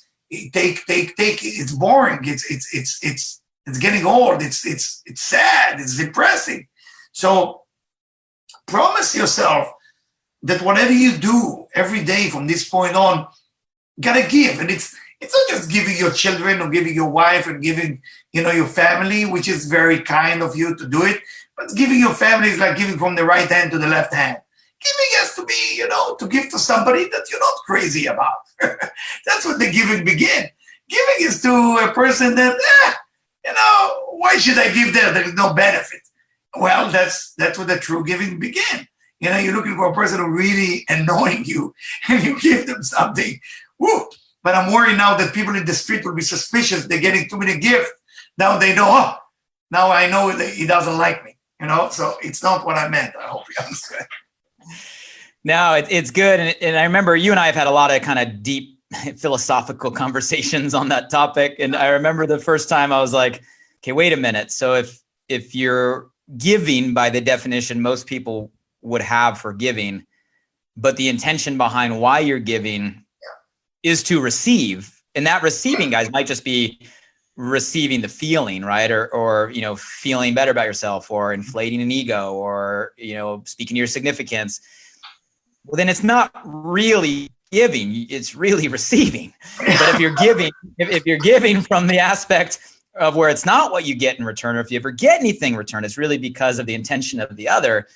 Take. It's boring. It's getting old. It's sad. It's depressing. So promise yourself that whatever you do every day from this point on, gotta give. And it's not just giving your children or giving your wife and giving, your family, which is very kind of you to do it. But giving your family is like giving from the right hand to the left hand. Giving has to be, to give to somebody that you're not crazy about. That's what the giving begins. Giving is to a person that, why should I give there? There's no benefit. Well, that's where the true giving begins. You're looking for a person who really annoying you and you give them something. Woo. But I'm worried now that people in the street will be suspicious. They're getting too many gifts. Now they know, now I know that he doesn't like me. So it's not what I meant. I hope you understand. No, it's good. And I remember you and I have had a lot of kind of deep philosophical conversations on that topic. And I remember the first time I was like, okay, wait a minute. So if you're giving by the definition most people would have for giving, but the intention behind why you're giving is to receive. And that receiving, guys, might just be receiving the feeling, right? Or feeling better about yourself, or inflating an ego, or, speaking to your significance. Well, then it's not really giving, it's really receiving. But if you're giving from the aspect of where it's not what you get in return, or if you ever get anything in return, it's really because of the intention of the other.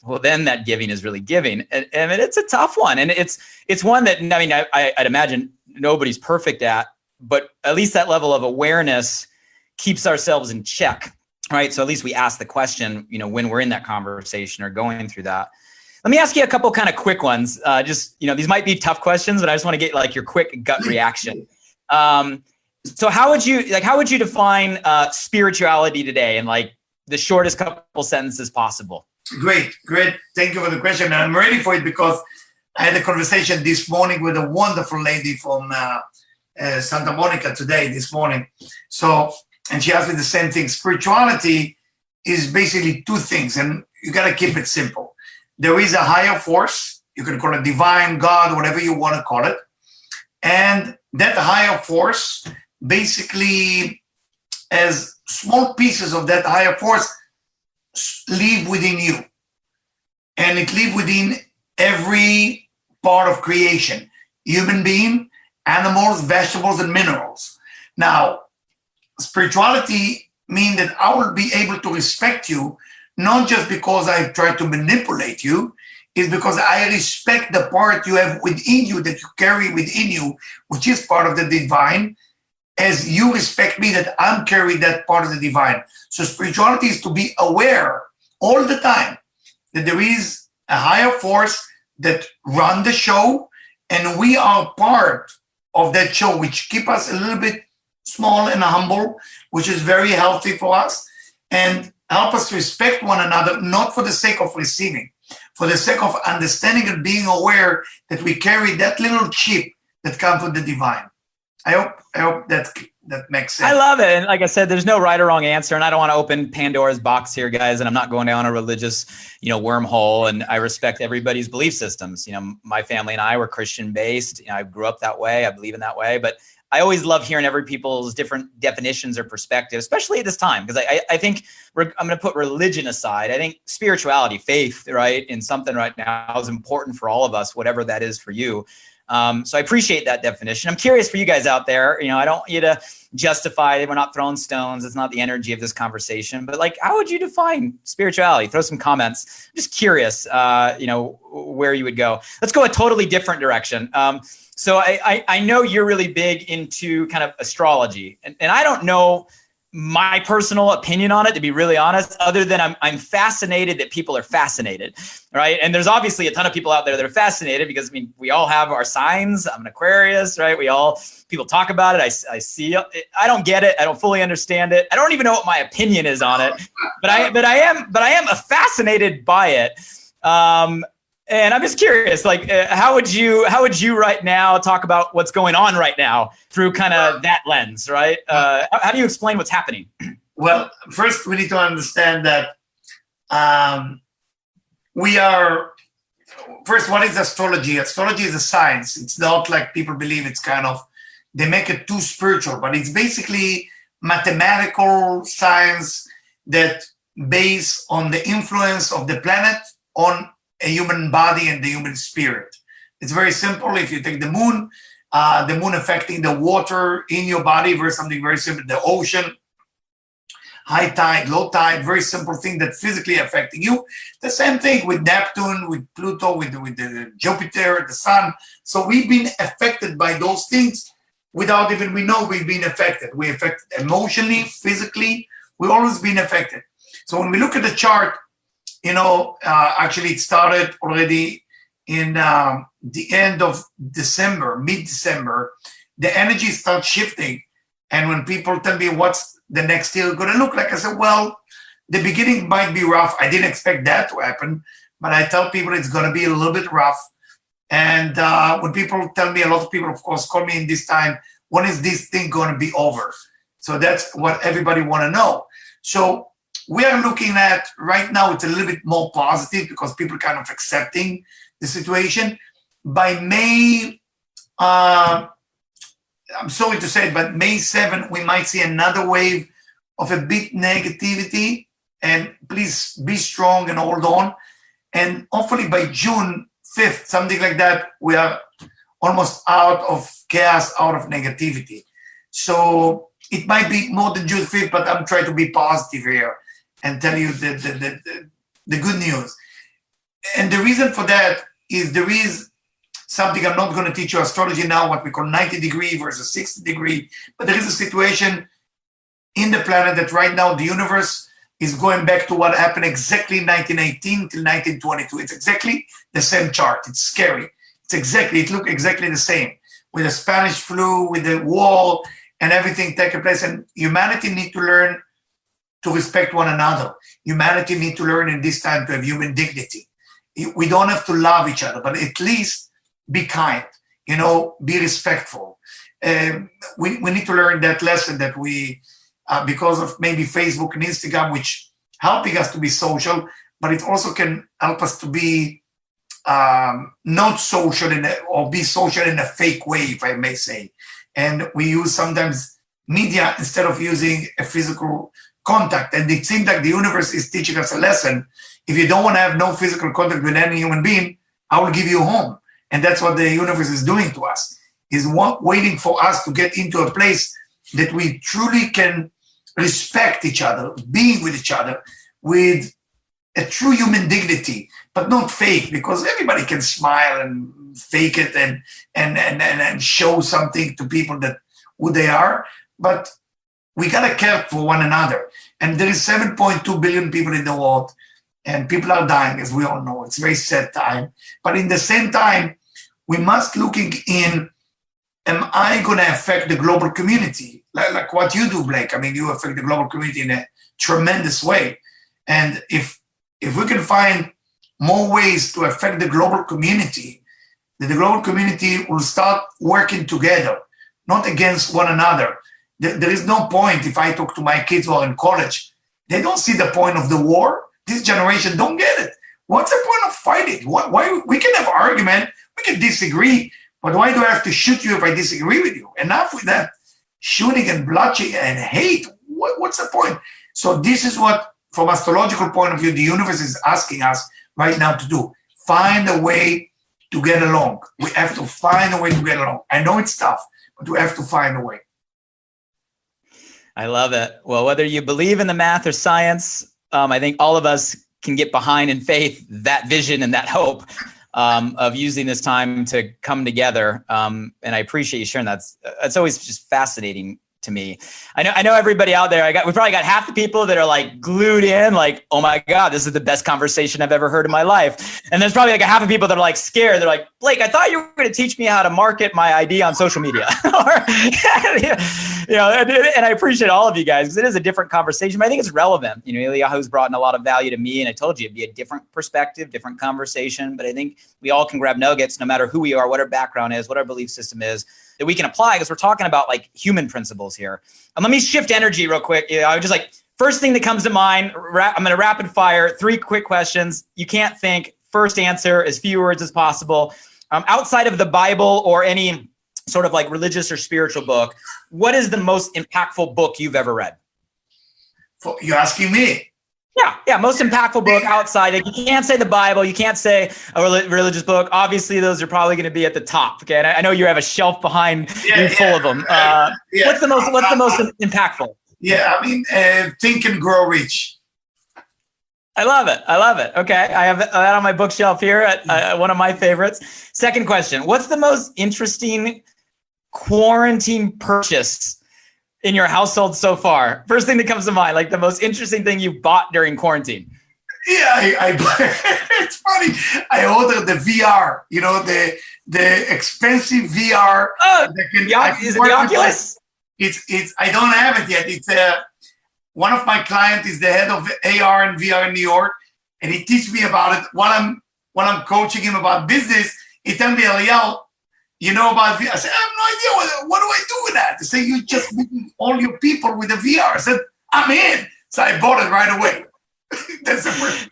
Well, then that giving is really giving. And it's a tough one. And it's one that, I'd imagine nobody's perfect at, but at least that level of awareness keeps ourselves in check, right? So at least we ask the question, when we're in that conversation or going through that. Let me ask you a couple kind of quick ones. These might be tough questions, but I just want to get like your quick gut reaction. So how would you define spirituality today in like the shortest couple sentences possible? Great. Thank you for the question. I'm ready for it because I had a conversation this morning with a wonderful lady from Santa Monica this morning. And she asked me the same thing. Spirituality is basically two things, and you got to keep it simple. There is a higher force. You can call it divine, God, whatever you want to call it. And that higher force basically, as small pieces of that higher force, live within you. And it lives within every part of creation. Human being, animals, vegetables, and minerals. Now, spirituality means that I will be able to respect you, not just because I try to manipulate you, it's because I respect the part you have within you, that you carry within you, which is part of the divine, as you respect me, that I'm carrying that part of the divine. So spirituality is to be aware all the time that there is a higher force that runs the show, and we are part of that show, which keep us a little bit small and humble, which is very healthy for us, and help us to respect one another, not for the sake of receiving, for the sake of understanding and being aware that we carry that little chip that comes with the divine. I hope that makes sense. I love it. And like I said, there's no right or wrong answer. And I don't want to open Pandora's box here, guys. And I'm not going down a religious, wormhole. And I respect everybody's belief systems. My family and I were Christian based. I grew up that way. I believe in that way. But I always love hearing every people's different definitions or perspectives, especially at this time, because I think I'm going to put religion aside. I think spirituality, faith, right, in something right now is important for all of us, whatever that is for you. So I appreciate that definition. I'm curious for you guys out there. I don't want you to justify, we're not throwing stones. It's not the energy of this conversation. But how would you define spirituality? Throw some comments. I'm just curious, where you would go. Let's go a totally different direction. So I know you're really big into kind of astrology, and I don't know my personal opinion on it, to be really honest, other than I'm fascinated that people are fascinated, right? And there's obviously a ton of people out there that are fascinated because we all have our signs. I'm an Aquarius, right? People talk about it. I see it. I don't get it. I don't fully understand it. I don't even know what my opinion is on it, but I am fascinated by it. And I'm just curious, like, how would you right now talk about what's going on right now through kind of that lens, right? How do you explain what's happening? Well, first we need to understand that what is astrology? Astrology is a science. It's not like people believe it's kind of, they make it too spiritual, but it's basically mathematical science that based on the influence of the planet on a human body and the human spirit. It's very simple. If you take the moon affecting the water in your body versus something very simple, the ocean, high tide, low tide, very simple thing that physically affecting you. The same thing with Neptune, with Pluto, with the Jupiter, the sun. So we've been affected by those things without even we know we've been affected. We're affected emotionally, physically. We've always been affected. So when we look at the chart, actually it started already in the end of December, mid-December. The energy starts shifting. And when people tell me what's the next year going to look like, I said, well, the beginning might be rough. I didn't expect that to happen, but I tell people it's going to be a little bit rough. And when people tell me, a lot of people, of course, call me in this time, when is this thing going to be over? So that's what everybody want to know. So we are looking at right now, it's a little bit more positive because people are kind of accepting the situation. By May, I'm sorry to say it, but May 7th, we might see another wave of a bit negativity. And please be strong and hold on. And hopefully by June 5th, something like that, we are almost out of chaos, out of negativity. So it might be more than June 5th, but I'm trying to be positive here and tell you the good news. And the reason for that is there is something I'm not going to teach you astrology now, what we call 90 degree versus 60 degree. But there is a situation in the planet that right now the universe is going back to what happened exactly in 1918 till 1922. It's exactly the same chart. It's scary. It looked exactly the same with the Spanish flu, with the war and everything taking place. And humanity need to learn to respect one another. Humanity need to learn in this time to have human dignity. We don't have to love each other, but at least be kind, be respectful. We need to learn that lesson that we, because of maybe Facebook and Instagram, which helping us to be social, but it also can help us to be not social or be social in a fake way, if I may say. And we use sometimes media instead of using a physical contact. And it seems like the universe is teaching us a lesson. If you don't want to have no physical contact with any human being, I will give you a home. And that's what the universe is doing to us, is waiting for us to get into a place that we truly can respect each other, being with each other, with a true human dignity, but not fake, because everybody can smile and fake it and show something to people that who they are. But we got to care for one another. And there is 7.2 billion people in the world, and people are dying, as we all know. It's a very sad time. But in the same time, we must looking in, am I going to affect the global community? Like what you do, Blake. I mean, you affect the global community in a tremendous way. And if we can find more ways to affect the global community, then the global community will start working together, not against one another. There is no point. If I talk to my kids who are in college, they don't see the point of the war. This generation don't get it. What's the point of fighting? Why we can have argument, we can disagree, but why do I have to shoot you if I disagree with you? Enough with that shooting and bloodshed and hate. What's the point? So this is what, from astrological point of view, the universe is asking us right now to do. Find a way to get along. We have to find a way to get along. I know it's tough, but we have to find a way. I love it. Well, whether you believe in the math or science, I think all of us can get behind in faith that vision and that hope of using this time to come together. And I appreciate you sharing that. It's always just fascinating to me. I know everybody out there, we probably got half the people that are like glued in, like, oh my God, this is the best conversation I've ever heard in my life. And there's probably like a half of people that are like scared. They're like, Blake, I thought you were going to teach me how to market my idea on social media. And I appreciate all of you guys because it is a different conversation, but I think it's relevant. Eliyahu's brought in a lot of value to me, and I told you it'd be a different perspective, different conversation, but I think we all can grab nuggets no matter who we are, what our background is, what our belief system is, that we can apply because we're talking about like human principles here. And let me shift energy real quick. I was just like, first thing that comes to mind, I'm going to rapid fire 3 quick questions. You can't think. First answer, as few words as possible. Outside of the Bible or any sort of like religious or spiritual book, what is the most impactful book you've ever read? You're asking me? Yeah. Most impactful book outside. Like, you can't say the Bible. You can't say a religious book. Obviously, those are probably going to be at the top. Okay, and I know you have a shelf behind you full of them. What's the most impactful? Yeah, I mean, Think and Grow Rich. I love it. Okay, I have that on my bookshelf here at one of my favorites. Second question: what's the most interesting quarantine purchase in your household so far? First thing that comes to mind, like the most interesting thing you bought during quarantine. Yeah, it's funny. I ordered the VR, the expensive VR. Oh, is it the Oculus? It's. I don't have it yet. It's one of my clients is the head of AR and VR in New York, and he teaches me about it. When I'm coaching him about business, he tells me, Eliyahu, you know about VR? I said, I have no idea. What do I do with that? They say, you just meet all your people with the VR. I said, I'm in. So I bought it right away. That's the first.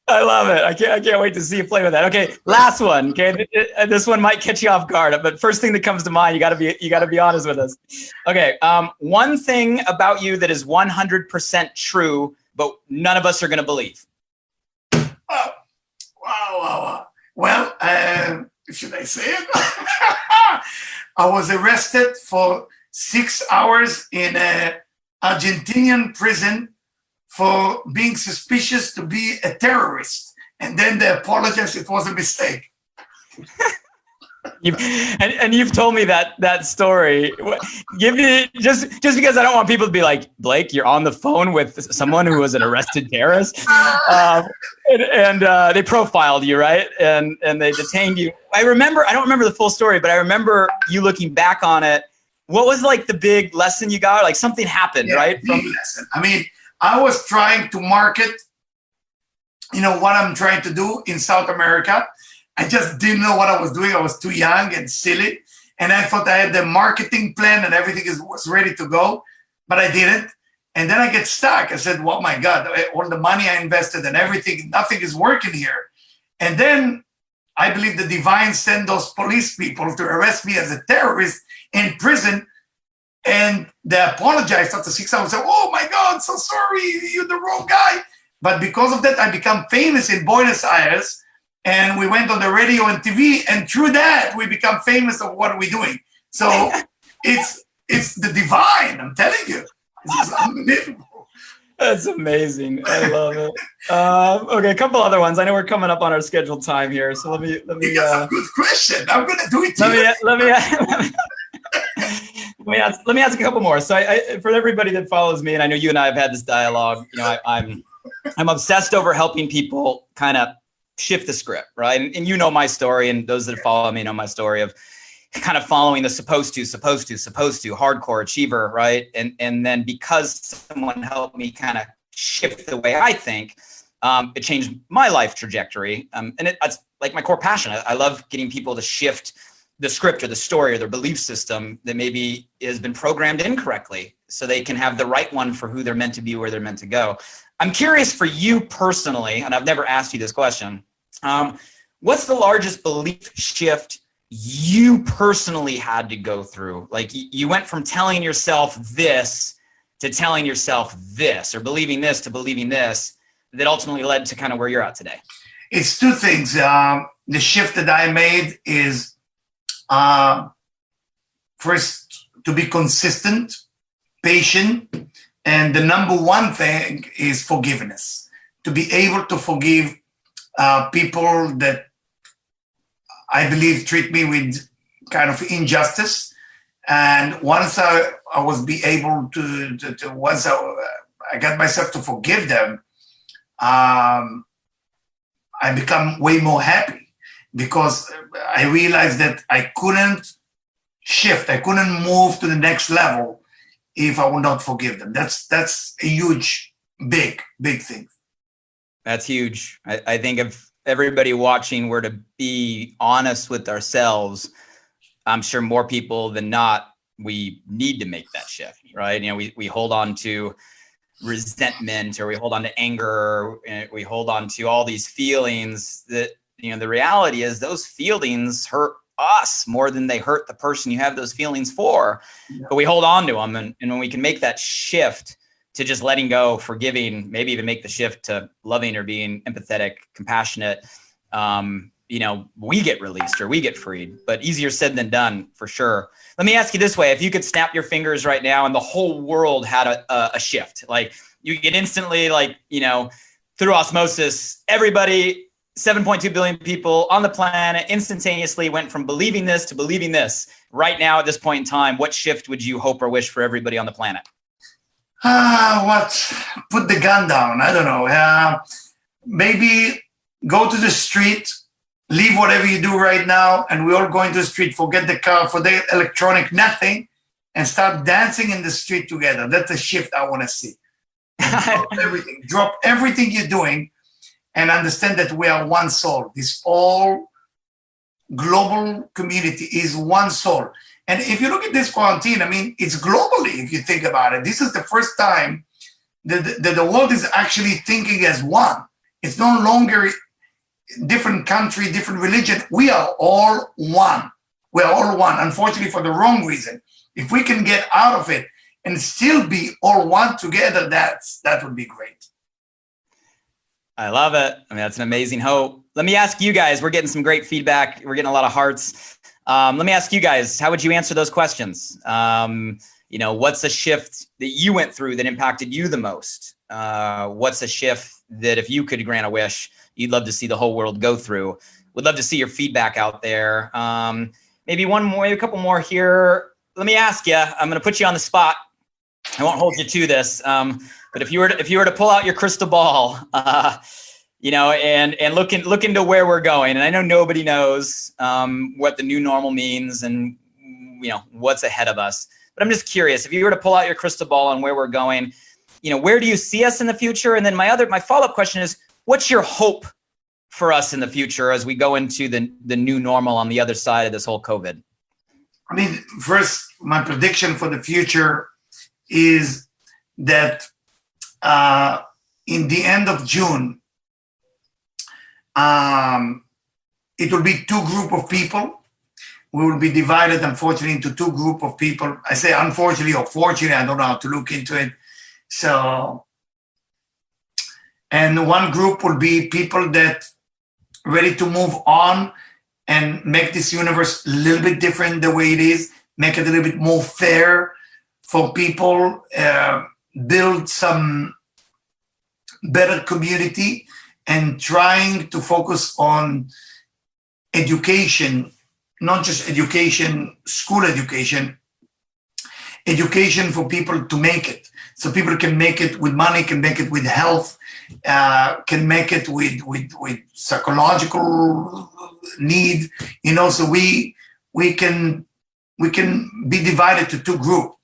I love it. I can't wait to see you play with that. Okay, last one. Okay, this one might catch you off guard, but first thing that comes to mind, you got to be honest with us. Okay, one thing about you that is 100% true, but none of us are going to believe. Wow. Well, should I say it? I was arrested for 6 hours in an Argentinian prison for being suspicious to be a terrorist. And then they apologized, it was a mistake. You've told me that story. Give me just because I don't want people to be like, Blake, you're on the phone with someone who was an arrested terrorist, and they profiled you, right? And they detained you. I don't remember the full story, but I remember you looking back on it. What was like the big lesson you got? Like something happened, right? Big lesson. I mean, I was trying to market, what I'm trying to do in South America. I just didn't know what I was doing. I was too young and silly. And I thought I had the marketing plan and everything was ready to go, but I didn't. And then I get stuck. I said, oh my God, all the money I invested and everything, nothing is working here. And then I believe the divine sent those police people to arrest me as a terrorist in prison. And they apologized after 6 hours. Said, oh my God, so sorry, you're the wrong guy. But because of that, I become famous in Buenos Aires. And we went on the radio and TV, and through that, we become famous of what we're doing. So it's the divine, I'm telling you. This is unbelievable. That's amazing. I love it. Okay, a couple other ones. I know we're coming up on our scheduled time here, so let me. You got a good question. I'm gonna do it. Let me ask a couple more. So, for everybody that follows me, and I know you and I have had this dialogue. I'm obsessed over helping people kind of shift the script, right? And you know my story, and those that follow me know my story of kind of following the supposed to, hardcore achiever, right? And then because someone helped me kind of shift the way I think, it changed my life trajectory. And it's like my core passion. I love getting people to shift the script or the story or their belief system that maybe has been programmed incorrectly so they can have the right one for who they're meant to be, where they're meant to go. I'm curious for you personally, and I've never asked you this question. What's the largest belief shift you personally had to go through? Like you went from telling yourself this to telling yourself this, or believing this to believing this, that ultimately led to kind of where you're at today. It's two things. The shift that I made is first to be consistent, patient, and the number one thing is forgiveness. To be able to forgive people that I believe treat me with kind of injustice. And once I was be able to once I got myself to forgive them, I become way more happy because I realized that I couldn't shift, I couldn't move to the next level if I would not forgive them. That's a huge, big thing. That's huge. I think if everybody watching were to be honest with ourselves, I'm sure more people than not, we need to make that shift, right? You know, we hold on to resentment, or we hold on to anger, or we hold on to all these feelings that, you know, the reality is those feelings hurt us more than they hurt the person you have those feelings for. Yeah. But we hold on to them. And when we can make that shift to just letting go, forgiving, maybe even make the shift to loving or being empathetic, compassionate, you know, we get released or we get freed, but easier said than done for sure. Let me ask you this way. If you could snap your fingers right now and the whole world had a shift, like you get instantly, like, you know, through osmosis, everybody, 7.2 billion people on the planet instantaneously went from believing this to believing this right now at this point in time, what shift would you hope or wish for everybody on the planet? Put the gun down. I don't know. Maybe go to the street, leave whatever you do right now, and we all go into the street, forget the car, forget electronic, nothing, and start dancing in the street together. That's a shift I want to see. Drop everything you're doing and understand that we are one soul. This all global community is one soul. And if you look at this quarantine, I mean, it's globally, if you think about it. This is the first time that the world is actually thinking as one. It's no longer different country, different religion. We are all one. We are all one, unfortunately, for the wrong reason. If we can get out of it and still be all one together, that would be great. I love it. I mean, that's an amazing hope. Let me ask you guys, we're getting some great feedback. We're getting a lot of hearts. Let me ask you guys, how would you answer those questions? You know, what's a shift that you went through that impacted you the most? What's a shift that if you could grant a wish, you'd love to see the whole world go through? Would love to see your feedback out there. Maybe one more, maybe a couple more here. Let me ask you, I'm going to put you on the spot. I won't hold you to this. But if you were to pull out your crystal ball, you know, and look into where we're going, and I know nobody knows what the new normal means and, you know, what's ahead of us. But I'm just curious, if you were to pull out your crystal ball on where we're going, you know, where do you see us in the future? And then my follow-up question is, what's your hope for us in the future as we go into the new normal on the other side of this whole COVID? I mean, first, my prediction for the future is that in the end of June, it will be two groups of people. We will be divided, unfortunately, into two groups of people. I say unfortunately or fortunately, I don't know how to look into it. So, and one group will be people that ready to move on and make this universe a little bit different the way it is, make it a little bit more fair for people, build some better community, and trying to focus on education, not just education, school education, education for people to make it. So people can make it with money, can make it with health, can make it with psychological need, you know, so we can be divided to two groups.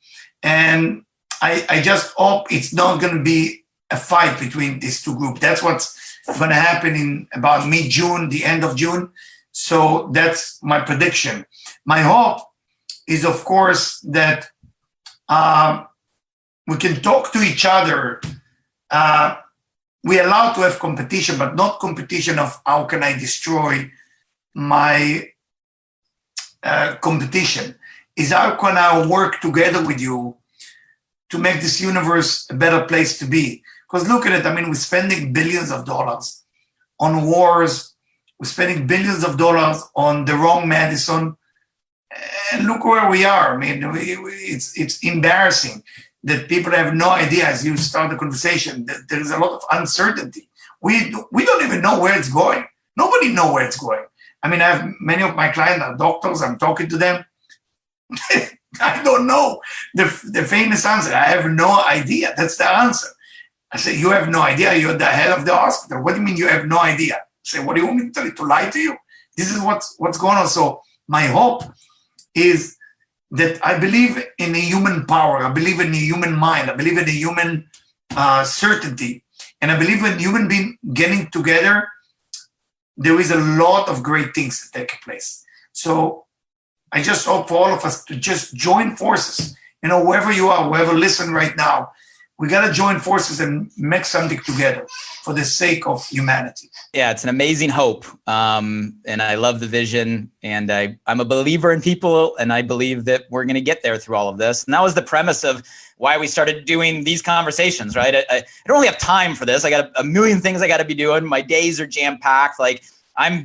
And I just hope it's not going to be a fight between these two groups. That's what's going to happen in about mid-June, the end of June. So that's my prediction. My hope is, of course, that we can talk to each other. We're allowed to have competition, but not competition of how can I destroy my competition. Is how can I work together with you to make this universe a better place to be? Because look at it, I mean, we're spending billions of dollars on wars. We're spending billions of dollars on the wrong medicine. And look where we are. I mean, it's embarrassing that people have no idea, as you start the conversation, that there is a lot of uncertainty. We don't even know where it's going. Nobody knows where it's going. I mean, I have many of my clients are doctors. I'm talking to them. I don't know. The famous answer, I have no idea. That's the answer. I say, you have no idea. You're the head of the hospital. What do you mean you have no idea? I say, what do you want me to tell you? To lie to you? This is what's going on. So my hope is that I believe in a human power. I believe in a human mind. I believe in a human certainty. And I believe in human being getting together, there is a lot of great things that take place. So I just hope for all of us to just join forces. You know, wherever you are, whoever listen right now, we got to join forces and make something together for the sake of humanity. Yeah, it's an amazing hope. And I love the vision. And I'm a believer in people. And I believe that we're going to get there through all of this. And that was the premise of why we started doing these conversations, right? I don't really have time for this. I got a million things I got to be doing. My days are jam-packed. Like I'm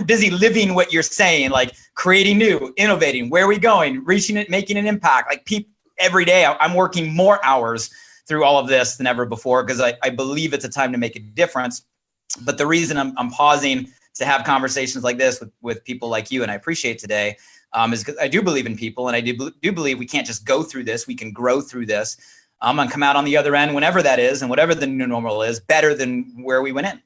busy living what you're saying, like creating new, innovating. Where are we going? Reaching it, making an impact. Like people. Every day I'm working more hours through all of this than ever before because I believe it's a time to make a difference. But the reason I'm pausing to have conversations like this with people like you, and I appreciate today, is because I do believe in people, and I do believe we can't just go through this. We can grow through this and come out on the other end, whenever that is, and whatever the new normal is, better than where we went in.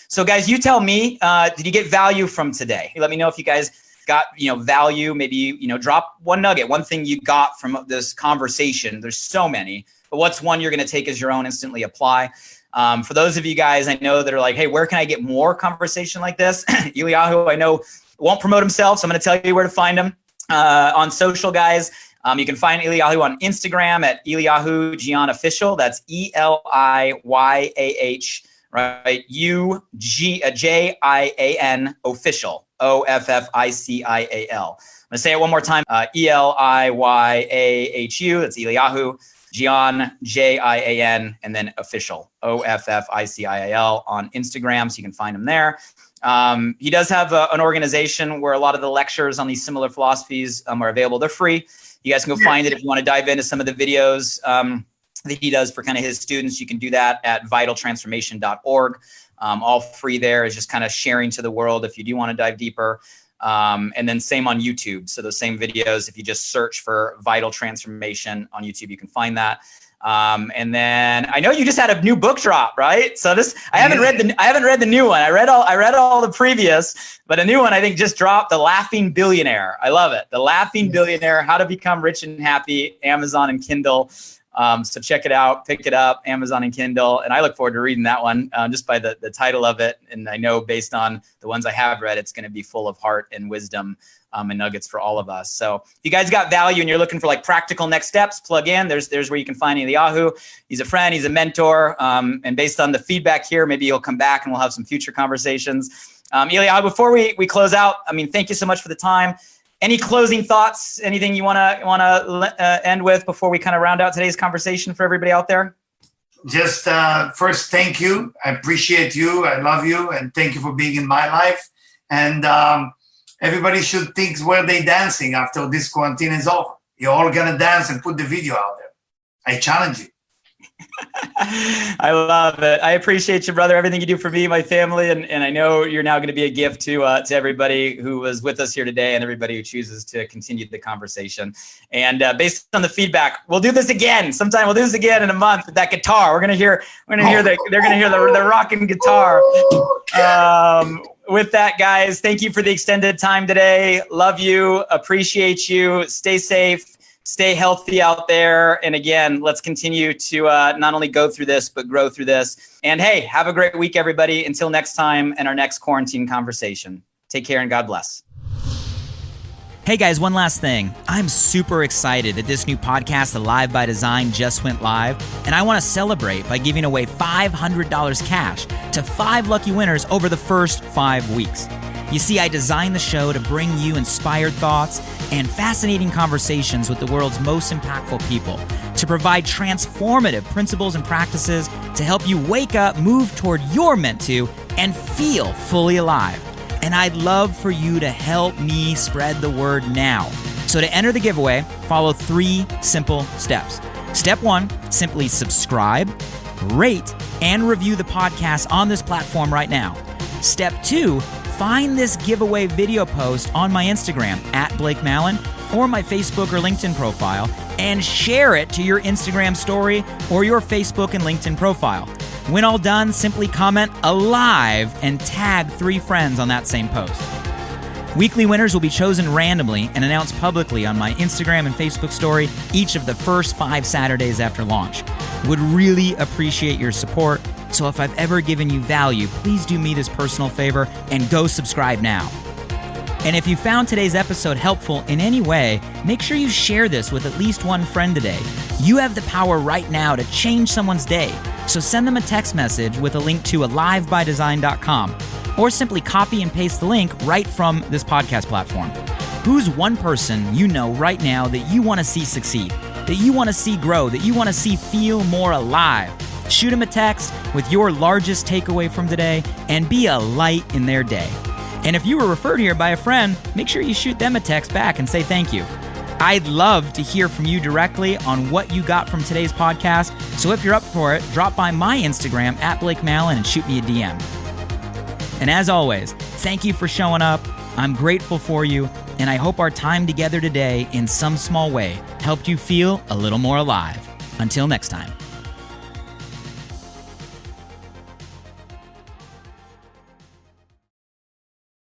So guys, you tell me, did you get value from today? Let me know if you guys got value. Maybe drop one nugget, one thing you got from this conversation. There's so many, but what's one you're going to take as your own, instantly apply? For those of you guys I know that are like, hey, where can I get more conversation like this? Eliyahu, I know, won't promote himself, so I'm going to tell you where to find him on social, guys. You can find Eliyahu on Instagram at Eliyahu Jian Official. That's ELIYAH, right? UJIAN Official. OFFICIAL. I'm going to say it one more time. ELIYAHU. That's Eliyahu. Jian, JIAN, and then Official. OFFICIAL on Instagram. So you can find him there. He does have an organization where a lot of the lectures on these similar philosophies are available. They're free. You guys can go find it if you want to dive into some of the videos that he does for kind of his students. You can do that at vitaltransformation.org. All free there, is just kind of sharing to the world if you do want to dive deeper. And then same on YouTube. So those same videos, if you just search for Vital Transformation on YouTube, you can find that. And then I know you just had a new book drop, right? So I haven't read the new one. I read all the previous, but a new one I think just dropped, The Laughing Billionaire. I love it. The Laughing Billionaire, How to Become Rich and Happy, Amazon and Kindle. So check it out, pick it up, Amazon and Kindle. And I look forward to reading that one just by the title of it. And I know based on the ones I have read, it's going to be full of heart and wisdom and nuggets for all of us. So if you guys got value and you're looking for like practical next steps, plug in. There's where you can find Eliyahu. He's a friend, he's a mentor. And based on the feedback here, maybe he'll come back and we'll have some future conversations. Eliyahu, before we close out, thank you so much for the time. Any closing thoughts? Anything you want to end with before we kind of round out today's conversation for everybody out there? Just first, thank you. I appreciate you. I love you, and thank you for being in my life. And everybody should think where they dancing after this quarantine is over. You're all gonna dance and put the video out there. I challenge you. I love it. I appreciate you, brother. Everything you do for me, my family, and I know you're now going to be a gift to everybody who was with us here today and everybody who chooses to continue the conversation. And based on the feedback, we'll do this again. Sometime we'll do this again in a month with that guitar. They're going to hear the rocking guitar. With that, guys, thank you for the extended time today. Love you. Appreciate you. Stay safe. Stay healthy out there. And again, let's continue to not only go through this, but grow through this. And hey, have a great week, everybody. Until next time and our next quarantine conversation. Take care and God bless. Hey guys, one last thing. I'm super excited that this new podcast, Alive by Design, just went live. And I want to celebrate by giving away $500 cash to 5 lucky winners over the first 5 weeks. You see, I designed the show to bring you inspired thoughts and fascinating conversations with the world's most impactful people, to provide transformative principles and practices to help you wake up, move toward your meant to, and feel fully alive. And I'd love for you to help me spread the word now. So to enter the giveaway, follow 3 simple steps. Step 1, simply subscribe, rate, and review the podcast on this platform right now. Step 2, find this giveaway video post on my Instagram @Blake Malin, or my Facebook or LinkedIn profile and share it to your Instagram story or your Facebook and LinkedIn profile. When all done, simply comment "alive" and tag 3 friends on that same post. Weekly winners will be chosen randomly and announced publicly on my Instagram and Facebook story each of the first 5 Saturdays after launch. Would really appreciate your support, so if I've ever given you value, please do me this personal favor and go subscribe now. And if you found today's episode helpful in any way, make sure you share this with at least one friend today. You have the power right now to change someone's day, so send them a text message with a link to alivebydesign.com. or simply copy and paste the link right from this podcast platform. Who's one person you know right now that you want to see succeed, that you want to see grow, that you want to see feel more alive? Shoot them a text with your largest takeaway from today and be a light in their day. And if you were referred here by a friend, make sure you shoot them a text back and say thank you. I'd love to hear from you directly on what you got from today's podcast. So if you're up for it, drop by my Instagram @BlakeMallon and shoot me a DM. And as always, thank you for showing up. I'm grateful for you, and I hope our time together today in some small way helped you feel a little more alive. Until next time.